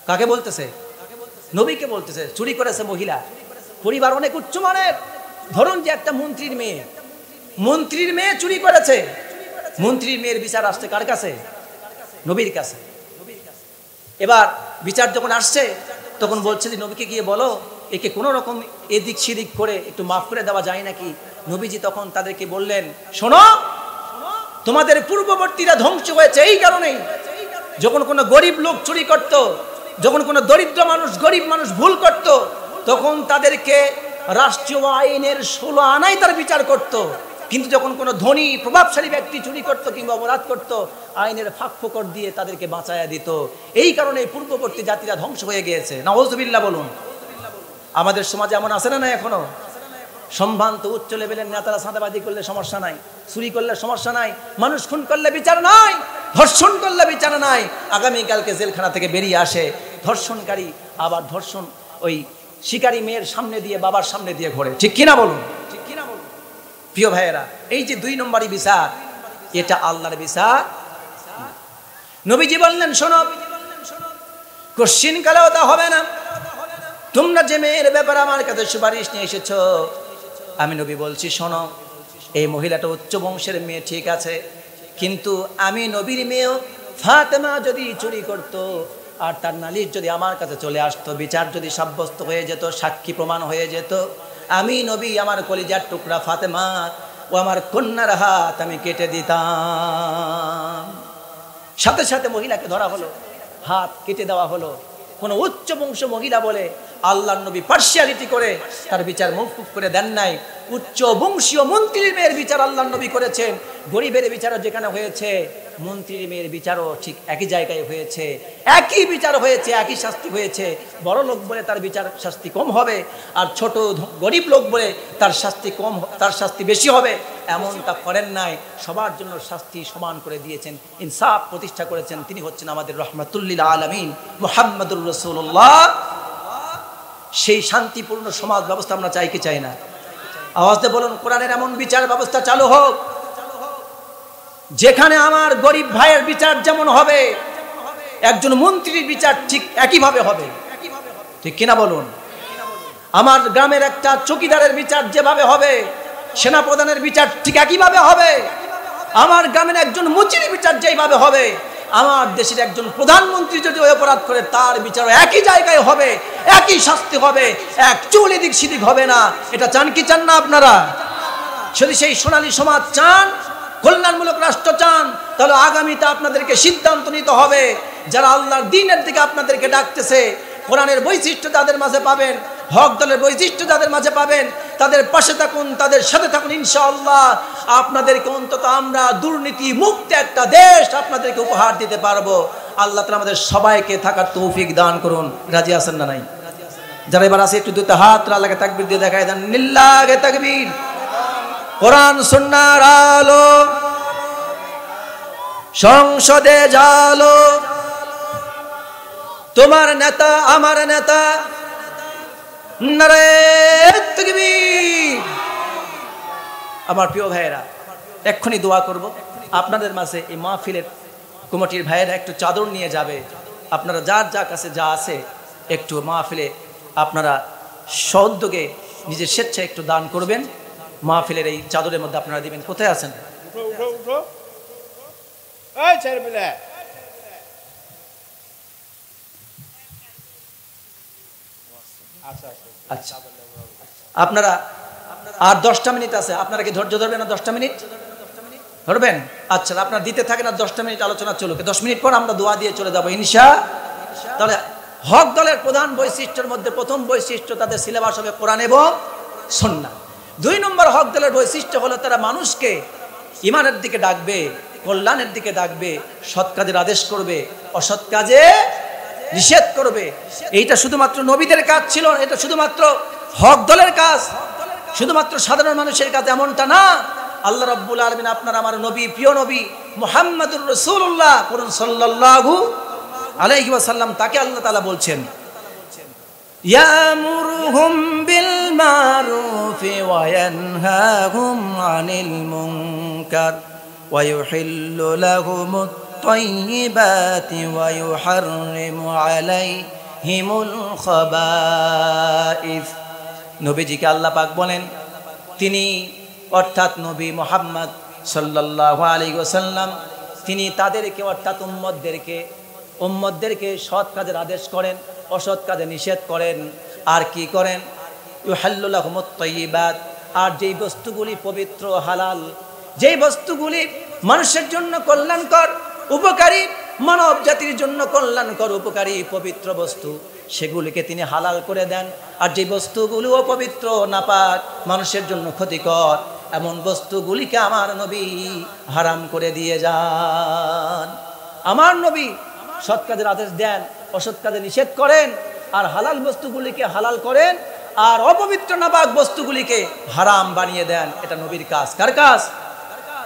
কাকে বলতেছে? নবীকে বলতেছে। চুরি করেছে মহিলা, পরিবার অনেক উচ্চমানের। ধরুন যে একটা মন্ত্রীর মেয়ে, মন্ত্রীর মেয়ে চুরি করেছে, মন্ত্রীর মেয়ের বিচার আসছে কার কাছে? নবীর কাছে। এবার বিচার যখন আসছে তখন বলছে যে নবীকে গিয়ে বলো একে কোনো রকম এদিক সেদিক করে একটু মাফ করে দেওয়া যায় নাকি। নবীজি তখন তাদেরকে বললেন, শোনো, তোমাদের পূর্ববর্তীরা ধ্বংস হয়েছে এই কারণেই, যখন কোনো গরিব লোক চুরি করত, যখন কোনো দরিদ্র মানুষ, গরিব মানুষ ভুল করত, তখন তাদেরকে রাষ্ট্রীয় আইনের 16 আনায় তার বিচার করত। কিন্তু যখন কোনো ধনী প্রভাবশালী ব্যক্তি চুরি করত কিংবা অপরাধ করত, আইনের ফাঁক ফোকর দিয়ে তাদেরকে বাঁচায়া দিত। এই কারণে পূর্ববর্তী জাতিরা ধ্বংস হয়ে গিয়েছে। নাউযুবিল্লাহ বলুন। আমাদের সমাজে এমন আছে না এখনো? সম্ভ্রান্ত উচ্চ লেভেলের নেতারা চাঁদাবাজি করলে সমস্যা নাই, চুরি করলে সমস্যা নাই, মানুষ খুন করলে বিচার নাই, ধর্ষণ করলে বিচার নাই। আগামীকালকে জেলখানা থেকে বেরিয়ে আসে ধর্ষণকারী, আবার ধর্ষণ ওই শিকারী মেয়ের সামনে দিয়ে, বাবার সামনে দিয়ে ঘোরে। ঠিক কিনা বলুন? প্রিয় ভাইয়েরা, এই যে 2 নম্বরই বিচার, এটা আল্লাহর বিচার। নবীজি বললেন, শোনো, কোশ্চিন কালেও তা হবে না। তোমরা যে মেয়ের ব্যাপারে আমার কাছে সুপারিশ নিয়ে এসেছো, আমি নবী বলছি, শোনো, এই মহিলাটা উচ্চ বংশের মেয়ে ঠিক আছে, কিন্তু আমি নবীর মেয়েও ফাতেমা যদি চুরি করত আর তার নালিশ যদি আমার কাছে চলে আসতো, বিচার যদি সাব্যস্ত হয়ে যেত, সাক্ষী প্রমাণ হয়ে যেত, আমি নবী আমার কলিজার টুকরা ফাতেমা ও আমার কন্যার হাত আমি কেটে দিতাম। সাথে সাথে মহিলাকে ধরা হলো, হাত কেটে দেওয়া হলো। কোনো উচ্চ বংশ মহিলা বলে আল্লাহর নবী পার্সিয়ালিটি করে তার বিচার মওকুফ করে দেন নাই। উচ্চ বংশীয় মন্ত্রীর মেয়ের বিচার আল্লাহর নবী করেছেন। গরিবের বিচারও যেখানে হয়েছে, মন্ত্রীর মেয়ের বিচারও ঠিক একই জায়গায় হয়েছে, একই বিচার হয়েছে, একই শাস্তি হয়েছে। বড় লোক বলে তার বিচার শাস্তি কম হবে, আর ছোট গরিব লোক বলে তার শাস্তি কম, তার শাস্তি বেশি হবে, এমনটা করেন নাই। সবার জন্য শাস্তি সমান করে দিয়েছেন, ইনসাফ প্রতিষ্ঠা করেছেন। তিনি হচ্ছেন আমাদের রহমাতুল্লিল আলামিন মুহাম্মদুর রাসূলুল্লাহ। সেই শান্তিপূর্ণ সমাজ ব্যবস্থা আমরা চাই কি চাই না? আওয়াজ দিয়ে বলুন, কোরআনের এমন বিচার ব্যবস্থা চালু হোক যেখানে আমার গরিব ভাইয়ের বিচার যেমন হবে, একজন মন্ত্রীর বিচার ঠিক একইভাবে হবে। ঠিক কিনা বলুন? আমার গ্রামের একটা চৌকিদারের বিচার যেভাবে হবে, সেনাপ্রধানের বিচার ঠিক একইভাবে হবে। আমার গ্রামের একজন মুচির বিচার যেভাবে হবে, আমার দেশের একজন প্রধানমন্ত্রী যদি অপরাধ করে তার বিচার একই জায়গায় হবে, একই শাস্তি হবে, এক চুল এদিক সেদিক হবে না। এটা চান কি চান না আপনারা? যদি সেই সোনালী সমাজ চান, কল্যাণমূলক রাষ্ট্র চান, তাহলে আগামীতে আপনাদেরকে সিদ্ধান্ত নিতে হবে, যারা আল্লাহর দ্বীনের দিকে আপনাদেরকে ডাকতেছে, কোরআনের বৈশিষ্ট্য তাদের মাঝে পাবেন, হক দলের বৈশিষ্ট্য তাদের মাঝে পাবেন, তাদের পাশে থাকুন, তাদের সাথে থাকুন। ইনশাআল্লাহ আপনাদেরকে অন্তত আমরা দুর্নীতি মুক্ত একটা দেশ আপনাদেরকে উপহার দিতে পারবো। আল্লাহ তাআলা আমাদের সবাইকে থাকার তৌফিক দান করুন। রাজি আছেন না নাই? যারা এবার আছে একটু দুটো হাত আল্লাহকে তাকবীর দিয়ে দেখায় দেন, লিল্লাহি তাকবীর। কোরআন সুন্নাহর আলো, সংসদে জালো, তোমার নেতা আমার নেতা, নারে তাকবীর। আমার প্রিয় ভাইয়েরা, এক্ষুনি দোয়া করব আপনাদের মাঝে এই মাহফিলের কমিটির ভাইয়েরা একটু চাদর নিয়ে যাবে। আপনারা যার যা কাছে যা আছে একটু মাহফিলে আপনারা সদ্যোগে নিজের স্বেচ্ছায় একটু দান করবেন। মাহফিলের এই চাদরের মধ্যে আপনারা দিবেন। কোথায় আছেন? আচ্ছা, আপনারা আর 10টা মিনিট আছে, আপনারা কি ধৈর্য ধরবেন না? 10টা মিনিট ধরবেন? আচ্ছা, আপনারা দিতে থাকেন, আর 10টা মিনিট আলোচনা চলুক। 10 মিনিট পর আমরা দোয়া দিয়ে চলে যাবো ইনশাআল্লাহ। তাহলে হক দলের প্রধান বৈশিষ্ট্যের মধ্যে প্রথম বৈশিষ্ট্য তাদের সিলেবাস হবে কোরআন এবং সুন্নাহ। 2 নম্বর হক দলের বৈশিষ্ট্য হলো তারা মানুষকে ঈমানের দিকে ডাকবে, কল্যাণের দিকে ডাকবে, সৎ কাজের আদেশ করবে, অসৎ কাজে নিষেধ করবে। এইটা শুধুমাত্র নবীদের কাজ ছিল, এটা শুধুমাত্র হক দলের কাজ, শুধুমাত্র সাধারণ মানুষের কাজ এমনটা না। আল্লাহ রাব্বুল আলামিন আপনার আমার নবী, প্রিয় নবী মুহাম্মদুর রাসূলুল্লাহ করুন সাল্লাল্লাহু আলাইহি ওয়াসাল্লাম, তাকে আল্লাহ তাআলা বলছেন, ইয়ামুরুহুম বিল মারুফি ওয়া ইয়ানহাহুম আনিল মুনকার ওয়া ইউহিল্লু লাহুমুত তাইয়্যিবাতি ওয়া ইউহাররিমু আলাইহিমুল খাবাইস। নবীজিকে আল্লাহ পাক বলেন, তিনি অর্থাৎ নবী মুহাম্মদ সাল্লাল্লাহু আলাইহি ওয়াসাল্লাম, তিনি তাদেরকে অর্থাৎ উম্মতদেরকে সৎ কাজের আদেশ করেন, অসৎ কাজে নিষেধ করেন। আর কি করেন? ইউহাল্লু লাহুমুত তাইয়্যিবাত, আর যেই বস্তুগুলি পবিত্র হালাল, যেই বস্তুগুলি মানুষের জন্য কল্যাণকর উপকারী, মানব জাতির জন্য কল্যাণকর উপকারী পবিত্র বস্তু, সেগুলিকে তিনি হালাল করে দেন। আর যে বস্তুগুলো অপবিত্র নাপাক, মানুষের জন্য ক্ষতিকর, এমন বস্তুগুলিকে আমার নবী হারাম করে দিয়ে যান। আমার নবী সৎ কাজের আদেশ দেন, অসৎ কাজে নিষেধ করেন, আর হালাল বস্তুগুলিকে হালাল করেন, আর অপবিত্র নাপাক বস্তুগুলিকে হারাম বানিয়ে দেন। এটা নবীর কাজ। কার কাজ?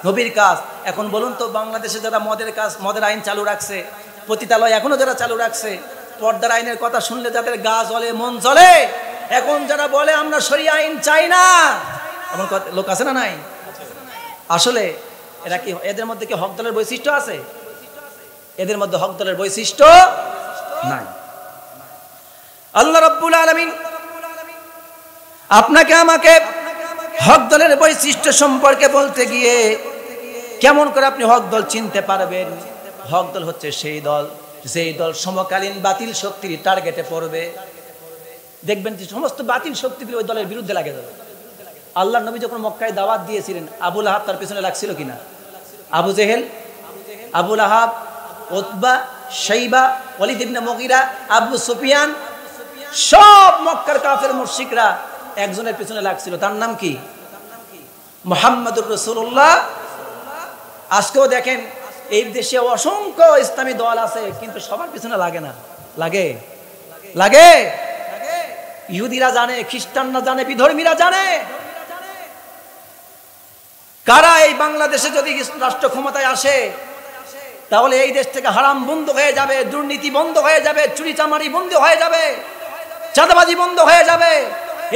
নবীর কাজ। এখন বলুন তো, বাংলাদেশে যারা মদের আইন চালু রাখছে, পতিতালয় এখনো যারা চালু রাখছে, পর্দার আইনের কথা শুনলে যাদের গা জ্বলে, মন জ্বলে, এখন যারা বলে আমরা শরিয়া আইন চাই না, এমন লোক আছে না নাই? আসলে এরা কি, এদের মধ্যে কি হক দলের বৈশিষ্ট্য আছে? এদের মধ্যে হক দলের বৈশিষ্ট্য নাই। আল্লাহ রাব্বুল আলামিন আপনাকে আমাকে হক দলের বৈশিষ্ট্য সম্পর্কে বলতে গিয়ে কেমন করে আপনি হক দল চিনতে পারবেন? হক দল হচ্ছে সেই দল, যেই দল সমকালীন বাতিল শক্তির টার্গেটে পড়বে। দেখবেন যে সমস্ত বাতিল শক্তিগুলো ওই দলের বিরুদ্ধে লাগে যাবে। আল্লাহর নবী যখন মক্কায় দাওয়াত দিয়েছিলেন, আবু লাহাব তার পিছনে লাগছিল কিনা? আবু জেহেল, আবু লাহাব, উতবা, শাইবা, ওয়ালিদ ইবনে মুগীরা, আবু সুফিয়ান, সব মক্কার কাফের মুশরিকরা একজনের পিছনে লাগছিল। তার নাম কি? মুহাম্মদুর রাসূলুল্লাহ। আজকেও দেখেন এই দেশে অসংখ্য ইসলামী দল আছে, কিন্তু সবার পিছনে লাগে না। লাগে? লাগে? ইহুদিরা জানে, খ্রিস্টানরা জানে, বিধর্মীরা জানে। কারা এই বাংলাদেশে যদি রাষ্ট্র ক্ষমতায় আসে, তাহলে এই দেশ থেকে হারাম বন্ধ হয়ে যাবে, দুর্নীতি বন্ধ হয়ে যাবে, চুরি চামারি বন্ধ হয়ে যাবে, চাঁদাবাজি বন্ধ হয়ে যাবে।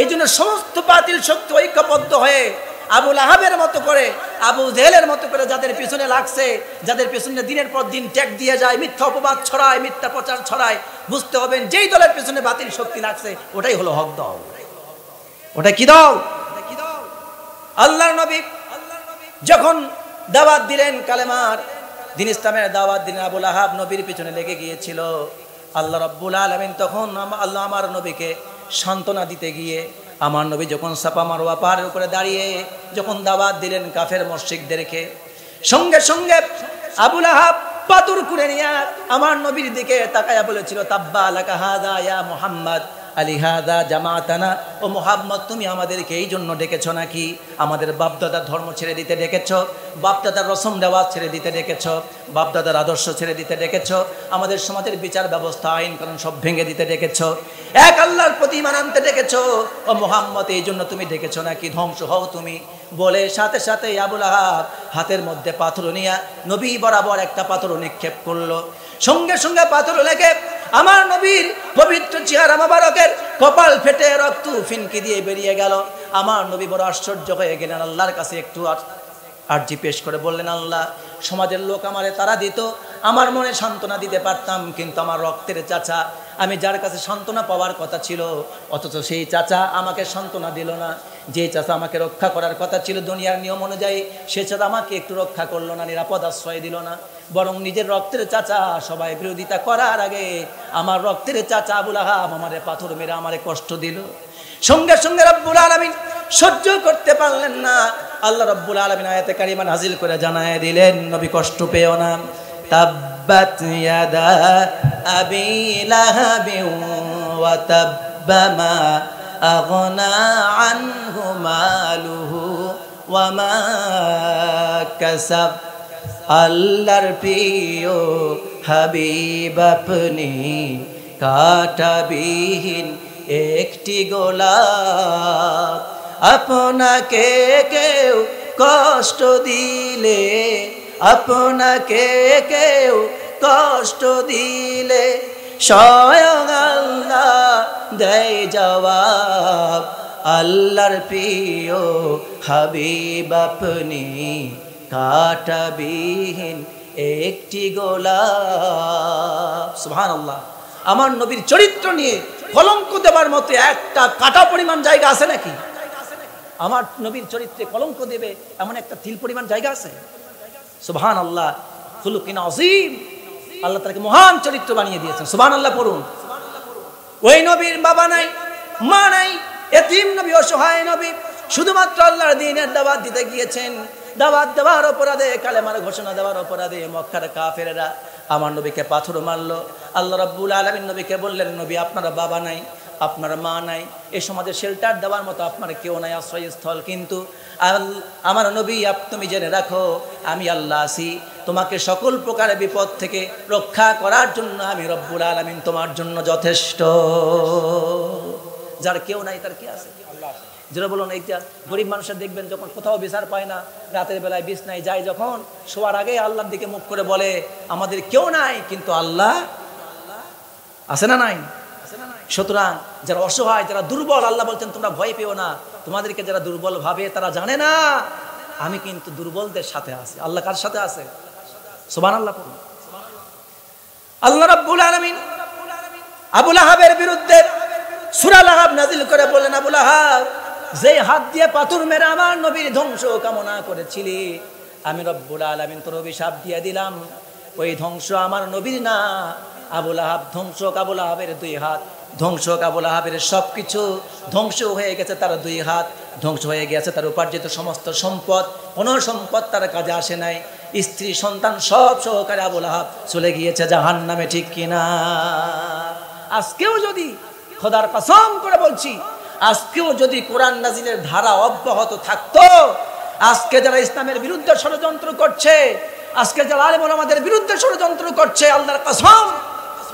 এই জন্য সমস্ত বাতিল শক্তি ঐক্যবদ্ধ হয়ে আবু লাহাবের মতো করে, আবু জেহেলের মতো করে যাদের পিছনে লাগছে, যাদের পিছনে দিনের পর দিন ট্যাগ দিয়ে যায়, মিথ্যা অপবাদ ছড়ায়, মিথ্যা প্রচার ছড়ায়, বুঝতে হবেন যেই দলের পিছনে বাতিল শক্তি লাগছে ওটাই হলো হক দল। ওটা কি দল? আল্লাহর নবী যখন দাওয়াত দিলেন কালেমার, দিন ইসলামের দাওয়াত দিলেন, আবু লাহাব নবীর পিছনে লেগে গিয়েছিল। আল্লাহ রাব্বুল আলামিন তখন আল্লাহ আমার নবীকে সান্ত্বনা দিতে গিয়ে আমার নবী যখন সাফা মারওয়া পাহাড়ের উপরে দাঁড়িয়ে যখন দাওয়াত দিলেন কাফের মুশরিকদেরকে, সঙ্গে সঙ্গে আবু লাহাব পাথর কুড়ে নিয়ে আমার নবীর দিকে তাকায়া বলেছিল, তাব্বা লাকা হাযা ইয়া মুহাম্মদ আলিহাদা জামাতানা। ও মুহাম্মদ, তুমি আমাদেরকে এই জন্য ডেকেছ নাকি? আমাদের বাপদাদার ধর্ম ছেড়ে দিতে ডেকেছ, বাপদাদার রসম রেওয়াজ ছেড়ে দিতে ডেকেছ, বাপদাদার আদর্শ ছেড়ে দিতে ডেকেছ, আমাদের সমাজের বিচার ব্যবস্থা আইন কানুন সব ভেঙে দিতে ডেকেছ, এক আল্লাহর প্রতি ঈমান আনতে ডেকেছ। ও মুহাম্মদ, এই জন্য তুমি ডেকেছ নাকি? ধ্বংস হও তুমি। বলে সাথে সাথে আবু লাহাব হাতের মধ্যে পাথর নিয়ে নবী বরাবর একটা পাথর নিক্ষেপ করলো। সঙ্গে সঙ্গে পাথর লেগে আমার নবীর পবিত্র চেহারা মোবারকের কপাল ফেটে রক্ত ফিনকি দিয়ে বেরিয়ে গেল। আমার নবী বড় আশ্চর্য হয়ে গেলেন, আল্লাহর কাছে একটু আরজি পেশ করে বললেন, আল্লাহ, সমাজের লোক আমারে তারা দিত, আমার মনে সান্ত্বনা দিতে পারতাম, কিন্তু আমার রক্তের চাচা, আমি যার কাছে সান্ত্বনা পাওয়ার কথা ছিল, অথচ সেই চাচা আমাকে সান্ত্বনা দিল না। যে চাচা আমাকে রক্ষা করার কথা ছিল দুনিয়ার নিয়ম অনুযায়ী, সে চাচা আমাকে একটু রক্ষা করলো না, নিরাপদ আশ্রয় দিল না, বরং নিজের রক্তের চাচা সবাই বিরোধিতা করার আগে আমার রক্তের চাচা আবু লাহাব আমারে পাথর মেরে আমারে কষ্ট দিল। সঙ্গে সঙ্গে রব্বুল আলামিন সহ্য করতে পারলেন না। আল্লাহ রব্বুল আলামিন আয়াতে কারিমা নাজিল করে জানায় দিলেন, নবী কষ্ট পেও না। তাব্বাত ইয়াদা আবি লাহাবিন ওয়া তাব্বা মা আগনা আনহু মালুহু ওয়া মা কাসাব। আল্লাহর প্রিয় হাবিব আপনি কাঁটাবিহীন একটি গোলাপ, আপনাকে কেউ কষ্ট দিলে, আপনাকে কেউ কষ্ট দিলে স্বয়ং আল্লাহ দেয় জবাব। আল্লাহর প্রিয় হাবিব আপনি কাঁটাবিহীন একটি গোলাপ। সুবহানাল্লাহ। আমার নবীর চরিত্র নিয়ে কলঙ্ক দেবার মতো একটা কাঁটা পরিমাণ জায়গা আছে নাকি? আমার নবীর চরিত্রে কলঙ্ক দেবে এমন একটা তিল পরিমাণ জায়গা আছে? সুবহানাল্লাহ। খুলুকিন আযীম। আল্লাহ তাকে মহান চরিত্র বানিয়ে দিয়েছেন। সুবহানাল্লাহ পড়ুন। ওই নবীর বাবা নাই, মা নাই, এতিম নবী, অসহায় নবী, শুধুমাত্র আল্লাহর দ্বীনের দাওয়াত দিতে গিয়েছেন। দাওয়াত দেওয়ার অপরাধে, কালেমার ঘোষণা দেওয়ার অপরাধে মক্কার কাফেররা আমার নবীকে পাথর মারলো। আল্লাহ রাব্বুল আলামিন নবীকে বললেন, নবী, আপনার বাবা নাই, আপনার মা নাই, এই সমাজে শেল্টার দেওয়ার মতো আপনার কেউ নাই, আশ্রয়স্থল, কিন্তু আমার নবী, তুমি জেনে রাখো, আমি আল্লাহ আছি, তোমাকে সকল প্রকারের বিপদ থেকে রক্ষা করার জন্য আমি রব্বুল আলামিন তোমার জন্য যথেষ্ট। যার কেউ নাই তার কি আছে? যেটা বলুন, এইটা গরিব মানুষের দেখবেন যখন কোথাও বিচার পায় না, রাতের বেলায় বিছনায় যায়, যখন শোয়ার আগে আল্লাহর দিকে মুখ করে বলে, আমাদের কেউ নাই কিন্তু আল্লাহ আছে না নাই? সুতরাং যারা অসহায়, যারা দুর্বল, আল্লাহ বলছেন তোমরা ভয় পেও না, তোমাদেরকে যারা দুর্বল ভাবে তারা জানে না আমি কিন্তু দুর্বলদের সাথে আছি। আল্লাহ কার সাথে আছে? সুবহানাল্লাহ পড়ুন। আল্লাহ রাব্বুল আলামিন আবু লাহাবের বিরুদ্ধে সূরা লাহাব নাজিল করে বলেন, আবু লাহাব, যে হাত দিয়ে পাথর মেরে আমার নবীর ধ্বংস কামনা করেছিলি, আমি রব্বুল আলামিন তোর অভিশাপ দিয়ে দিলাম, ওই ধ্বংস আমার নবীর না, আবু লাহাব ধ্বংস, আবু লাহাবের দুই হাত ধ্বংস, আবু লাহাবের সবকিছু ধ্বংস হয়ে গেছে, তার দুই হাত ধ্বংস হয়ে গেছে, তার উপার্জিত সমস্ত সম্পদ, কোনো সম্পদ তার কাজে আসে নাই, স্ত্রী সন্তান সব সহকারে আবু লাহাব চলে গিয়েছে জাহান্নামে। ঠিক কিনা? আজকেও যদি, খোদার কসম করে বলছি, আজকেও যদি কোরআন নাজিলের ধারা অব্যাহত থাকতো, আজকে যারা ইসলামের বিরুদ্ধে ষড়যন্ত্র করছে, আজকে যারা আলেম ওলামাদের বিরুদ্ধে ষড়যন্ত্র করছে, আল্লাহর কসম,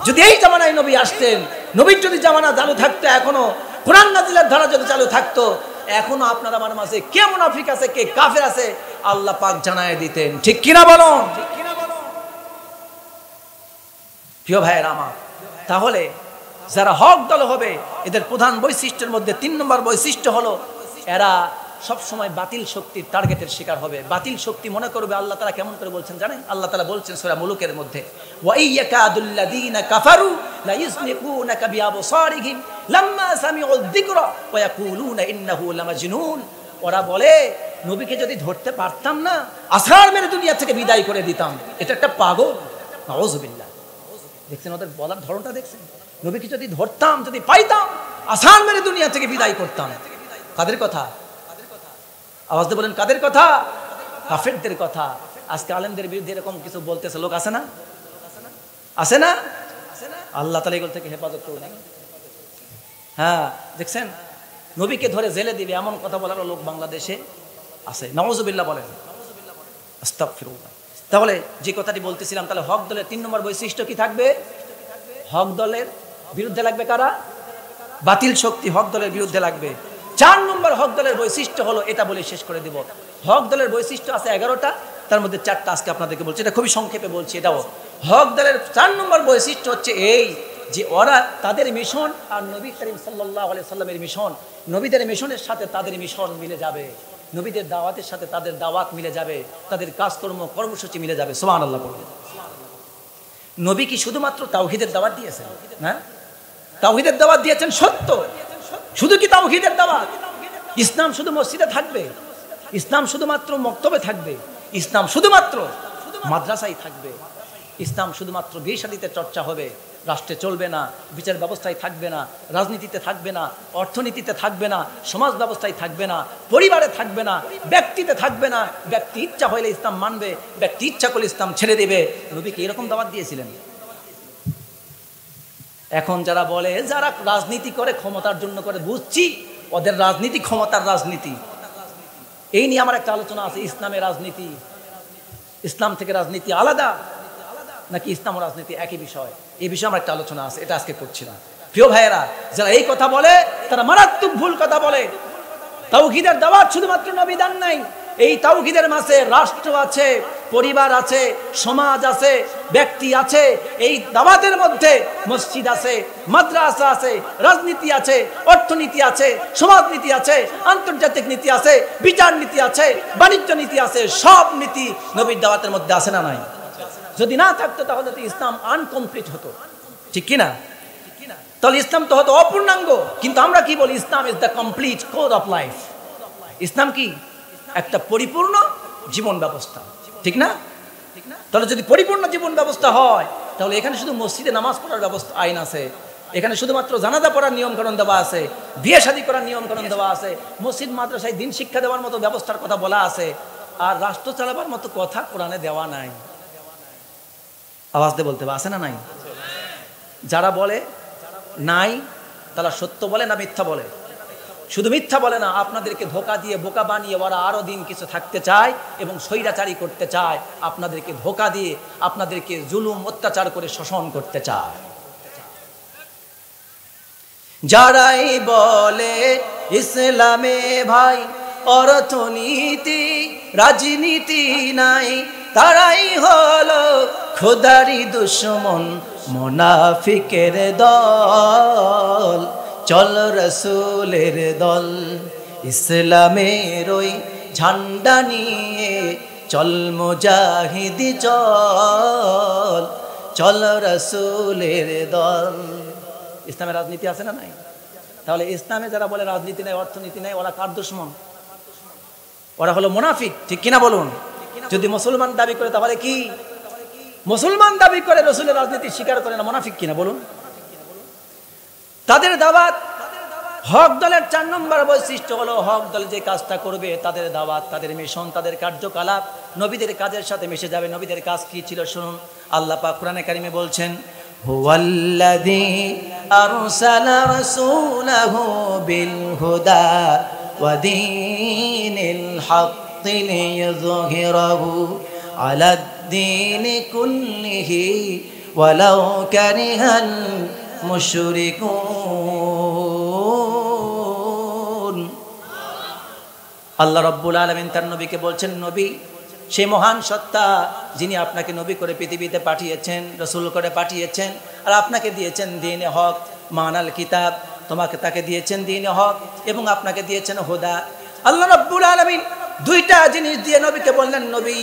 যদি এই জামানায় নবী আসতেন, নবীর যদি জামানা চালু থাকতো, এখনো কোরআন নাজিলের ধারা যদি চালু থাকতো, এখনো আপনার আমার মাঝে কে মুনাফিক আছে, কে কাফের আছে, আল্লাহ পাক জানায় দিতেন। ঠিক কিনা বলুন? প্রিয় ভাইয়েরা আমার, তাহলে যারা হক দল হবে, এদের প্রধান বৈশিষ্ট্যের মধ্যে 3 নম্বর বৈশিষ্ট্য হলো, এরা সবসময় বাতিল শক্তির টার্গেটের শিকার হবে। বাতিল শক্তি মনে করবে, আল্লাহ তাআলা কেমন করে বলছেন জানেন? আল্লাহ তাআলা বলছেন সূরা মুলুকের মধ্যে, ওয়া ইয়াকাদুল্লাযীনা কাফারু লা ইসলিকুনাকা বিআবসারিহিম লাম্মা সামিউয যিকরা ওয়া ইয়াকুলুনা ইন্নাহু লামাজনুন। ওরা বলে, নবীকে যদি ধরতে পারতাম না, আছাড় মেরে দুনিয়া থেকে বিদায় করে দিতাম, এটা একটা পাগল। নাউযুবিল্লাহ। দেখছেন ওদের বলার ধরনটা? দেখছেন, নবীকে যদি ধরতাম, যদি পাইতাম, আছাড় মেরে দুনিয়া থেকে বিদায় করতাম। কাদের কথা? আওয়াজ দিয়ে বলেন, কাদের কথা? কাফেরদের কথা। আজকে আলেমদের বিরুদ্ধে এরকম কিছু বলতেছে লোক আছে না? আছে না? আল্লাহ তাআলা এগুলো থেকে হেফাজত করুন। হ্যাঁ, দেখছেন নবীকে ধরে জেলে দিবে এমন কথা বলার লোক বাংলাদেশে আছে। নাউজুবিল্লাহ বলেন, আস্তাগফিরুল্লাহ। তাহলে যে কথাটি বলতেছিলাম, তাহলে হক দলের 3 নম্বর বৈশিষ্ট্য কি থাকবে? হক দলের বিরুদ্ধে লাগবে কারা? বাতিল শক্তি হক দলের বিরুদ্ধে লাগবে। 4 নম্বর হক দলের বৈশিষ্ট্য হলো, এটা বলে শেষ করে দিব। হক দলের বৈশিষ্ট্য আছে 11টা, তার মধ্যে 4টা আজকে আপনাদেরকে বলছি, এটা খুবই সংক্ষেপে বলছি। এটাও হক দলের 4 নম্বর বৈশিষ্ট্য হচ্ছে এই যে ওরা তাদের মিশন আর নবী করিম সাল্লাল্লাহু আলাইহি সাল্লামের মিশন, নবীদের মিশনের সাথে তাদের মিশন মিলে যাবে, নবীদের দাওয়াতের সাথে তাদের দাওয়াত মিলে যাবে, তাদের কাজকর্ম কর্মসূচি মিলে যাবে। সুবহানাল্লাহ বলুন। নবী কি শুধুমাত্র তাওহীদের দাওয়াত দিয়েছেন? না, তাওহীদের দাওয়াত দিয়েছেন সত্য, শুধু কি তাওহীদের দাওয়াত? ইসলাম শুধু মসজিদে থাকবে, ইসলাম শুধুমাত্র মক্তবে থাকবে, ইসলাম শুধুমাত্র মাদ্রাসায় থাকবে, ইসলাম শুধুমাত্র বিয়ে শাদীতে চর্চা হবে, রাষ্ট্রে চলবে না, বিচার ব্যবস্থায় থাকবে না, রাজনীতিতে থাকবে না, অর্থনীতিতে থাকবে না, সমাজ ব্যবস্থায় থাকবে না, পরিবারে থাকবে না, ব্যক্তিতে থাকবে না। ব্যক্তি ইচ্ছা হইলে ইসলাম মানবে, ব্যক্তি ইচ্ছা করলে ইসলাম ছেড়ে দেবে। নবীকে এরকম দাওয়াত দিয়েছিলেন। এখন যারা বলে, যারা রাজনীতি করে ক্ষমতার জন্য করে, বুঝছি ওদের রাজনীতি ক্ষমতার রাজনীতি। এই নিয়ে আমার একটা আলোচনা আছে, ইসলামের রাজনীতি, ইসলাম থেকে রাজনীতি আলাদা নাকি ইসলাম ও রাজনীতি একই বিষয়, এই বিষয়ে আমার একটা আলোচনা আছে, এটা আজকে করছি না। প্রিয় ভাইয়েরা, যারা এই কথা বলে তারা মারাত্মক ভুল কথা বলে। তাওহীদের দাওয়াত শুধুমাত্র নবী দেন নাই, এই তাওহীদের মাঝে রাষ্ট্র আছে, পরিবার আছে, সমাজ আছে, ব্যক্তি আছে। এই দাওয়াতের মধ্যে মসজিদ আছে, মাদ্রাসা আছে, রাজনীতি আছে, অর্থনীতি আছে, সমাজনীতি আছে, আন্তর্জাতিক নীতি আছে, বিচার নীতি আছে, বাণিজ্য নীতি আছে। সব নীতি নবীর দাওয়াতের মধ্যে আছে না নাই? যদি না থাকতো তাহলে তো ইসলাম আনকমপ্লিট হতো, ঠিক কিনা? তাহলে ইসলাম তো হতো অপূর্ণাঙ্গ। কিন্তু আমরা কি বলি? Islam is the complete code of life. ইসলাম কি? একটা পরিপূর্ণ জীবন ব্যবস্থা, ঠিক না? তাহলে যদি পরিপূর্ণ জীবন ব্যবস্থা হয়, তাহলে এখানে শুধু মসজিদে নামাজ পড়ার ব্যবস্থা আইন আছে, এখানে শুধুমাত্র জানাজা পড়ার নিয়মকানুন দেওয়া আছে, বিয়ে শাদী করার নিয়মকানুন দেওয়া আছে, মসজিদ মাদ্রাসায় দিন শিক্ষা দেওয়ার মতো ব্যবস্থার কথা বলা আছে। আর রাষ্ট্র চালাবার মতো কথা কোরআনে দেওয়া নাই। আওয়াজ দিয়ে বলতে হবে, আছে না নাই? যারা বলে নাই তারা সত্য বলে না মিথ্যা বলে? শুধু মিথ্যা বলে না, আপনাদেরকে ধোকা দিয়ে বোকা বানিয়ে ওরা আরো দিন কিছু থাকতে চায় এবং স্বৈরাচারী করতে চায়। আপনাদেরকে ধোকা দিয়ে আপনাদেরকে জুলুম অত্যাচার করে শোষণ করতে চায়। যারাই বলে ইসলামে ভাই অর্থনীতি রাজনীতি নাই, তারাই হলো খোদারি দুশমন, মুনাফিকের দল। চল রাসূলের দল, ইসলামের ওই ঝান্ডা নিয়ে চল মুজাহিদি চল, চল রাসূলের দল। ইসলামের রাজনীতি আছে না নাই? তাহলে ইসলামে যারা বলে রাজনীতি নাই, অর্থনীতি নাই, ওরা কার দুশমন? ওরা হলো মুনাফিক, ঠিক কিনা বলুন? যদি মুসলমান দাবি করে তাহলে কি? মুসলমান দাবি করে রাসূলের রাজনীতি স্বীকার করে না, মুনাফিক কিনা বলুন? তাদের দাওয়াত, হক দলের 4 নম্বর বৈশিষ্ট্য হলো হক দল যে কাজটা করবে, তাদের দাওয়াত, তাদের মিশন, তাদের কার্যকলাপ নবীদের কাজের সাথে মিশে যাবে। নবীদের কাজ কি ছিল শুনুন। আল্লাহ পাক কোরআনে কারিমে বলছেন, হুয়াল্লাযী আরসালা রাসূলাহু বিল হুদা ওয়া দীনিল হাক্কি লিইয়ুযহিরাহু আলাদ-দীনি কুল্লিহি ওয়ালাউ কারিহাল মুশরিকুন। আল্লাহ রাব্বুল আলামিন তার নবীকে বলছেন, নবী সেই মহান সত্তা যিনি আপনাকে নবী করে পৃথিবীতে পাঠিয়েছেন, রাসূল করে পাঠিয়েছেন, আর আপনাকে দিয়েছেন দ্বীনে হক, মানাল কিতাব, তোমাকে তাকে দিয়েছেন দ্বীনে হক এবং আপনাকে দিয়েছেন হুদা। আল্লাহ রাব্বুল আলামিন 2টা জিনিস দিয়ে নবীকে বললেন, নবী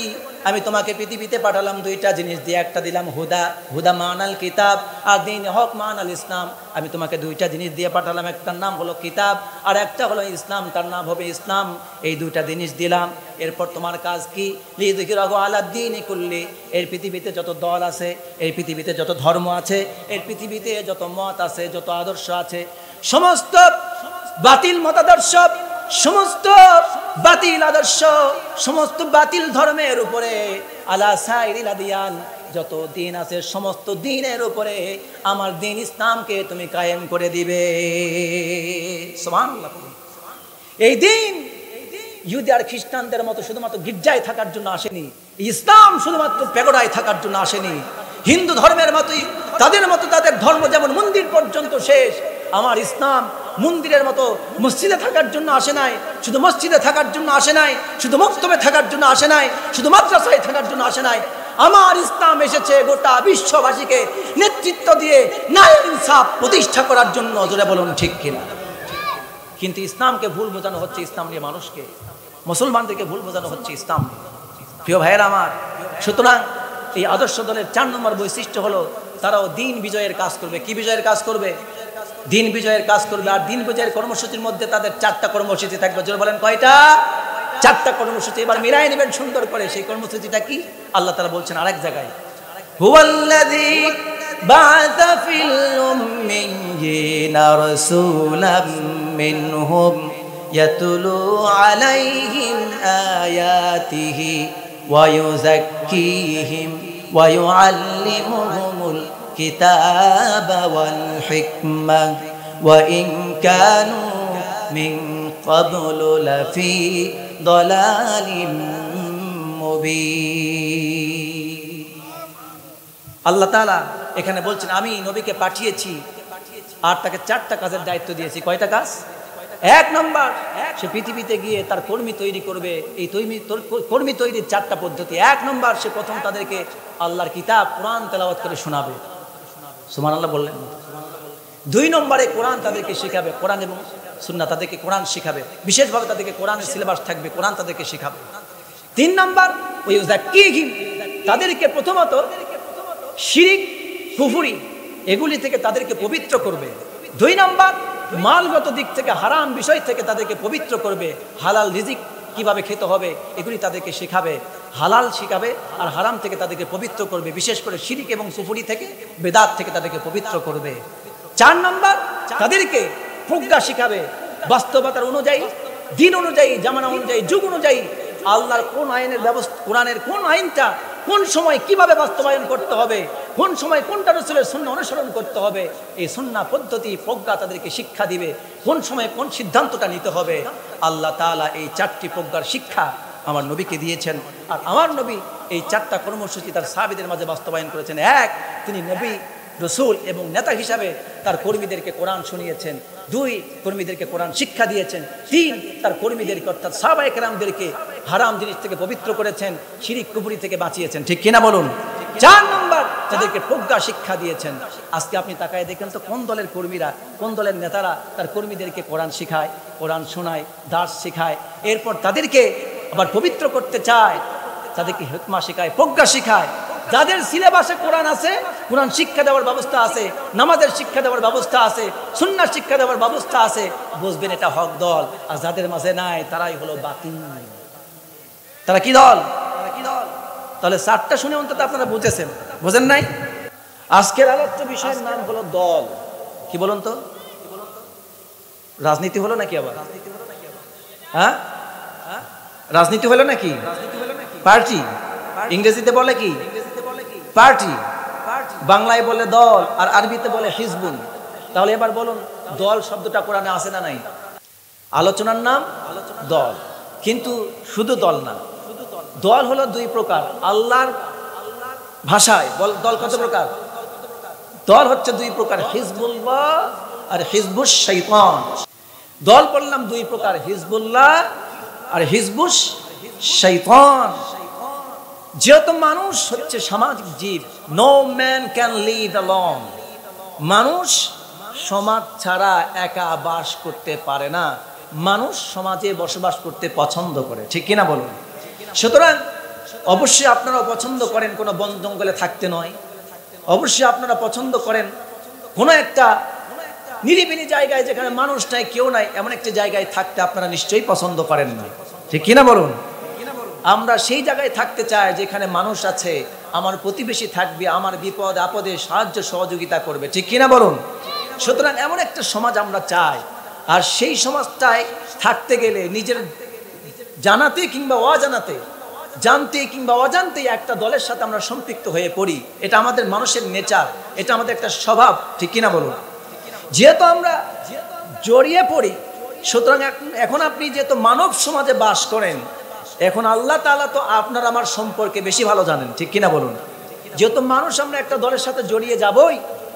আমি তোমাকে পৃথিবীতে পাঠালাম 2টা জিনিস দিয়ে, একটা দিলাম হুদা, হুদা মানাল কিতাব, আর দ্বীনে হক মানাল ইসলাম। আমি তোমাকে 2টা জিনিস দিয়ে পাঠালাম, একটার নাম হলো কিতাব আর একটা হলো ইসলাম, তার নাম হবে ইসলাম। এই 2টা জিনিস দিলাম। এরপর তোমার কাজ কি? লিইয়ুযহিরাহু আলাদ-দীনি কুল্লি। এই পৃথিবীতে যত দল আছে, এই পৃথিবীতে যত ধর্ম আছে, এই পৃথিবীতে যত মত আছে, যত আদর্শ আছে, সমস্ত বাতিল মতাদর্শ সমস্ত বাতিল আদর্শ, সমস্ত বাতিল ধর্মের উপরে, আলা সাইরিল আদিয়ান, যত দিন আছে সমস্ত দিনের উপরে আমার দিন ইসলামকে তুমি কায়েম করে দিবে। সুবহানাল্লাহ। এই দিন ইহুদি আর খ্রিস্টানদের মতো শুধুমাত্র গির্জায় থাকার জন্য আসেনি, ইসলাম শুধুমাত্র প্যাগোডায় থাকার জন্য আসেনি। হিন্দু ধর্মের মতোই তাদের মতো তাদের ধর্ম যেমন মন্দির পর্যন্ত শেষ, আমার ইসলাম মন্দিরের মতো মসজিদে থাকার জন্য আসে নাই, শুধু মসজিদে থাকার জন্য আসে নাই, শুধু মক্তবে থাকার জন্য আসে নাই, শুধু মাদ্রাসায় থাকার জন্য আসে নাই। আমার ইসলাম এসেছে গোটা বিশ্ববাসীকে নেতৃত্ব দিয়ে ন্যায় ইনসাফ প্রতিষ্ঠা করার জন্য। জোরে বলুন ঠিক কিনা? কিন্তু ইসলামকে ভুল বোঝানো হচ্ছে, ইসলাম নিয়ে মানুষকে, মুসলমানদেরকে ভুল বোঝানো হচ্ছে ইসলাম। প্রিয় ভাইয়েরা আমার, সুতরাং এই আদর্শ দলের 4 নম্বর বৈশিষ্ট্য হলো তারাও দিন বিজয়ের কাজ করবে। কি বিজয়ের কাজ করবে? দিন বিজয়ের কাজ করবে। আর দিন বিজয়ের কর্মসূচির মধ্যে তাদের 4টা কর্মসূচি থাকবে। জোরে বলেন কয়টা? 4টা কর্মসূচি। এবার মিলাই নেবেন সুন্দর করে। সেই কর্মসূচিটা কি? আল্লাহ তাআলা বলছেন আরেক জায়গায়, হুয়াল্লাযী বা'আসা ফিল উম্মিয়্যিনা রাসূলাম মিনহুম ইয়াতলু আলাইহিম আয়াতিহি ওয়া ইউযাক্কিহিম ওয়া ইউআল্লিমুহুমুল কিতাবা ওয়াল হিকমা ওয়া ইন কানু মিন ক্বাবলু লাফি দালালিম মুবিন। আল্লাহ তাআলা এখানে বলছেন আমি নবীকে পাঠিয়েছি আর তাকে 4টা কাজের দায়িত্ব দিয়েছি। কয়টা কাজ? 1 নম্বর, সে পৃথিবীতে গিয়ে তার কর্মী তৈরি করবে। এই কর্মী তৈরির 4টা পদ্ধতি। 1 নম্বর, সে প্রথম তাদেরকে আল্লাহর কিতাব কোরআন তেলাওয়াত করে শোনাবে। সুবহানাল্লাহ বললেন। 2 নম্বরে কোরআন তাদেরকে শেখাবে, কোরআন এবং সুন্নাহ তাদেরকে কোরআন শেখাবে, বিশেষভাবে তাদেরকে কোরআনের সিলেবাস থাকবে, কোরআন তাদেরকে শেখাবে। 3 নম্বর, ওয়াইউযাক্কিহিম, তাদেরকে প্রথমত শিরিক কুফরি এগুলি থেকে তাদেরকে পবিত্র করবে। 2 নম্বর, মালগত দিক থেকে হারাম বিষয় থেকে তাদেরকে পবিত্র করবে। হালাল রিজিক কিভাবে খেতে হবে এগুলি তাদেরকে শেখাবে, হালাল শেখাবে আর হারাম থেকে তাদেরকে পবিত্র করবে, বিশেষ করে শিরিক এবং কুফরি থেকে, বেদাত থেকে তাদেরকে পবিত্র করবে। 4 নম্বর, তাদেরকে প্রজ্ঞা শেখাবে, বাস্তবতার অনুযায়ী, দিন অনুযায়ী, জামানা অনুযায়ী, যুগ অনুযায়ী আল্লাহর কোন আইনের ব্যবস্থা, কোরআনের কোন আইনটা কোন সময় কিভাবে বাস্তবায়ন করতে হবে, কোন সময় কোনটা রাসূলের সুন্নাহ অনুসরণ করতে হবে, এই সুন্নাহ পদ্ধতি প্রজ্ঞা তাদেরকে শিক্ষা দিবে। কোন সময় কোন সিদ্ধান্তটা নিতে হবে, আল্লাহ তাআলা এই 4টি প্রজ্ঞার শিক্ষা আমার নবীকে দিয়েছেন। আর আমার নবী এই 4টা কর্মসূচি তার সাহাবীদের মাঝে বাস্তবায়ন করেছেন। 1, তিনি নবী, রসুল এবং নেতা হিসাবে তার কর্মীদেরকে কোরআন শুনিয়েছেন। 2, কর্মীদেরকে কোরআন শিক্ষা দিয়েছেন। 3, তার কর্মীদেরকে অর্থাৎ সাহাবায়ে কেরামদেরকে হারাম জিনিস থেকে পবিত্র করেছেন, শিরিক কুফরি থেকে বাঁচিয়েছেন। ঠিক কিনা বলুন? 4 নম্বর, তাদেরকে প্রজ্ঞা শিক্ষা দিয়েছেন। আজকে আপনি তাকায় দেখেন তো কোন দলের কর্মীরা, কোন দলের নেতারা তার কর্মীদেরকে কোরআন শেখায়, কোরআন শোনায়, দার্স শেখায়, এরপর তাদেরকে আবার পবিত্র করতে চায়, তাদেরকে হিকমা শেখায়, প্রজ্ঞা শেখায়। যাদের সিলেবাসে কোরআন আছে, কোরআন শিক্ষা দেওয়ার ব্যবস্থা আছে, নামাজের শিক্ষা দেওয়ার ব্যবস্থা আছে, সুন্নাহ শিক্ষা দেওয়ার ব্যবস্থা আছে, বুঝবেন এটা হক দল। আর যাদের মাঝে নাই তারাই হলো বাতিল। তারা কি দল? তাহলে 4টা শুনে অন্তত আপনারা বুঝেছেন, বুঝেন নাই? আজকের আলোচ্য বিষয়ের নাম হলো দল। কি বলুন তো? রাজনীতি হলো নাকি আবার? হ্যাঁ, রাজনীতি হলো নাকি? পার্টি, ইংরেজিতে বলে কি? পার্টি, বাংলায় বলে দল, আর আরবিতে বলে হিজবুল। তাহলে এবার বলুন, দল শব্দটা কোরআনে আছে না নাই? আলোচনার নাম দল, কিন্তু শুধু দল না। দল হলো 2 প্রকার। আল্লাহর ভাষায় দল কত প্রকার? দল হচ্ছে 2 প্রকার, হিজবুল্লাহ আর হিজবুশ শাইতান। দল বললাম 2 প্রকার, হিজবুল্লাহ আর হিজবুশ শাইতান। যেহেতু মানুষ হচ্ছে সামাজিক জীব, no man can live alone, মানুষ সমাজ ছাড়া একা বাস করতে পারে না, মানুষ সমাজে বসবাস করতে পছন্দ করে। ঠিক কিনা বলুন? সুতরাং অবশ্যই আপনারা পছন্দ করেন কোনো বন জঙ্গলে থাকতে নয়, অবশ্যই আপনারা পছন্দ করেন কোনো একটা নিরিবিলি জায়গায় যেখানে মানুষ নাই, কেউ নাই, এমন একটা জায়গায় থাকতে আপনারা নিশ্চয়ই পছন্দ করেন না। ঠিক কিনা বলুন? আমরা সেই জায়গায় থাকতে চাই যেখানে মানুষ আছে, আমার প্রতিবেশী থাকবে, আমার বিপদ আপদে সাহায্য সহযোগিতা করবে। ঠিক কিনা বলুন? সুতরাং এমন একটা সমাজ আমরা চাই। আর সেই সমাজটায় থাকতে গেলে নিজের জানাতে কিংবা অজানাতে, জানতে কিংবা অজান্তে একটা দলের সাথে আমরা সম্পৃক্ত হয়ে পড়ি। এটা আমাদের মানুষের নেচার, এটা আমাদের একটা স্বভাব, ঠিক কিনা বলুন? যেহেতু আমরা জড়িয়ে পড়ি, সুতরাং এখন আপনি যেহেতু মানব সমাজে বাস করেন, এখন আল্লাহ তাআলা তো আপনার আমার সম্পর্কে বেশি ভালো জানেন, ঠিক কিনা বলুন? যেহেতু মানুষ আমরা একটা দলের সাথে জড়িয়ে যাবই,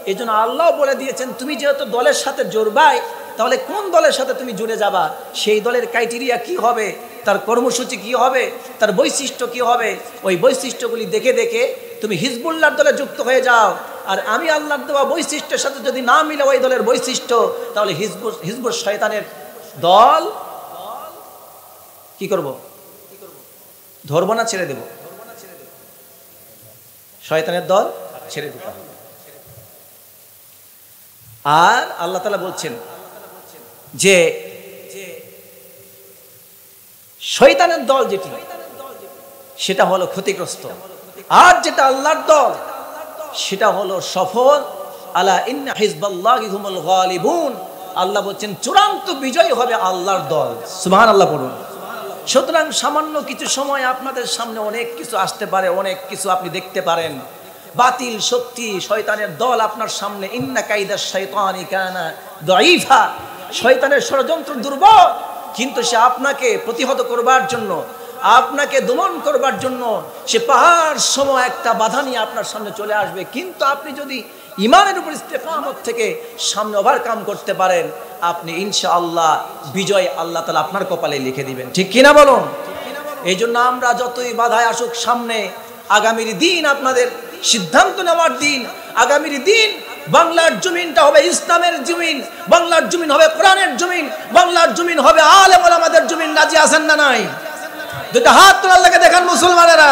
এই জন্য আল্লাহ বলে দিয়েছেন তুমি যেহেতু দলের সাথে জড়বাই, তাহলে কোন দলের সাথে তুমি জুড়ে যাবা, সেই দলের ক্রাইটেরিয়া কি হবে, তার কর্মসূচি কি হবে, তার বৈশিষ্ট্য কি হবে, ওই বৈশিষ্ট্যগুলি দেখে দেখে তুমি হিজবুল্লাহর দলে যুক্ত হয়ে যাও। আর আমি আল্লাহর দেওয়া বৈশিষ্ট্যের সাথে যদি না মিলে ওই দলের বৈশিষ্ট্য, তাহলে হিজবুল শয়তানের দল কি করব? ধরবো না ছেড়ে দেব? শয়তানের দল ছেড়ে দিতে হবে। আর আল্লাহ তাআলা বলছেন যে শয়তানের দল যেটি, সেটা হলো ক্ষতিগ্রস্ত, আর যেটা আল্লাহর দল সেটা হলো সফল। আলা ইন্না হিজবাল্লাহি হুমুল গালিবুন, আল্লাহ বলছেন চূড়ান্ত বিজয় হবে আল্লাহর দল। সুবহানাল্লাহ পড়ুন। সুতরাং সামান্য কিছু সময় আপনাদের সামনে অনেক কিছু আসতে পারে, অনেক কিছু আপনি দেখতে পারেন, বাতিল শক্তি শয়তানের দল আপনার সামনে। ইন্না কাইদাশ শাইতানি কানা দাঈফা, শয়তানের ষড়যন্ত্র দুর্বল, কিন্তু সে আপনাকে প্রতিহত করবার জন্য, আপনাকে দমন করবার জন্য সে পাহাড় সম একটা বাধা নিয়ে আপনার সামনে চলে আসবে। কিন্তু আপনি যদি ইমানের উপর ইস্তেকামত থেকে সামনে ওভারকাম করতে পারেন, আপনি ইনশাআল্লাহ বিজয় আল্লাহ তাআলা আপনার কপালে লিখে দিবেন, ঠিক কিনা বলুন? এই জন্য আমরা যতই বাধায় আসুক সামনে, আগামীর দিন আপনাদের সিদ্ধান্ত নেওয়ার দিন। আগামীর দিন বাংলার জমিনটা হবে ইসলামের জমিন, বাংলার জমিন হবে কোরআনের জমিন, বাংলার জমিন হবে আলেম ওলামাদের জমিন। রাজি আছেন না নাই? দুটো হাত তোলা আল্লাহকে দেখান মুসলমানেরা।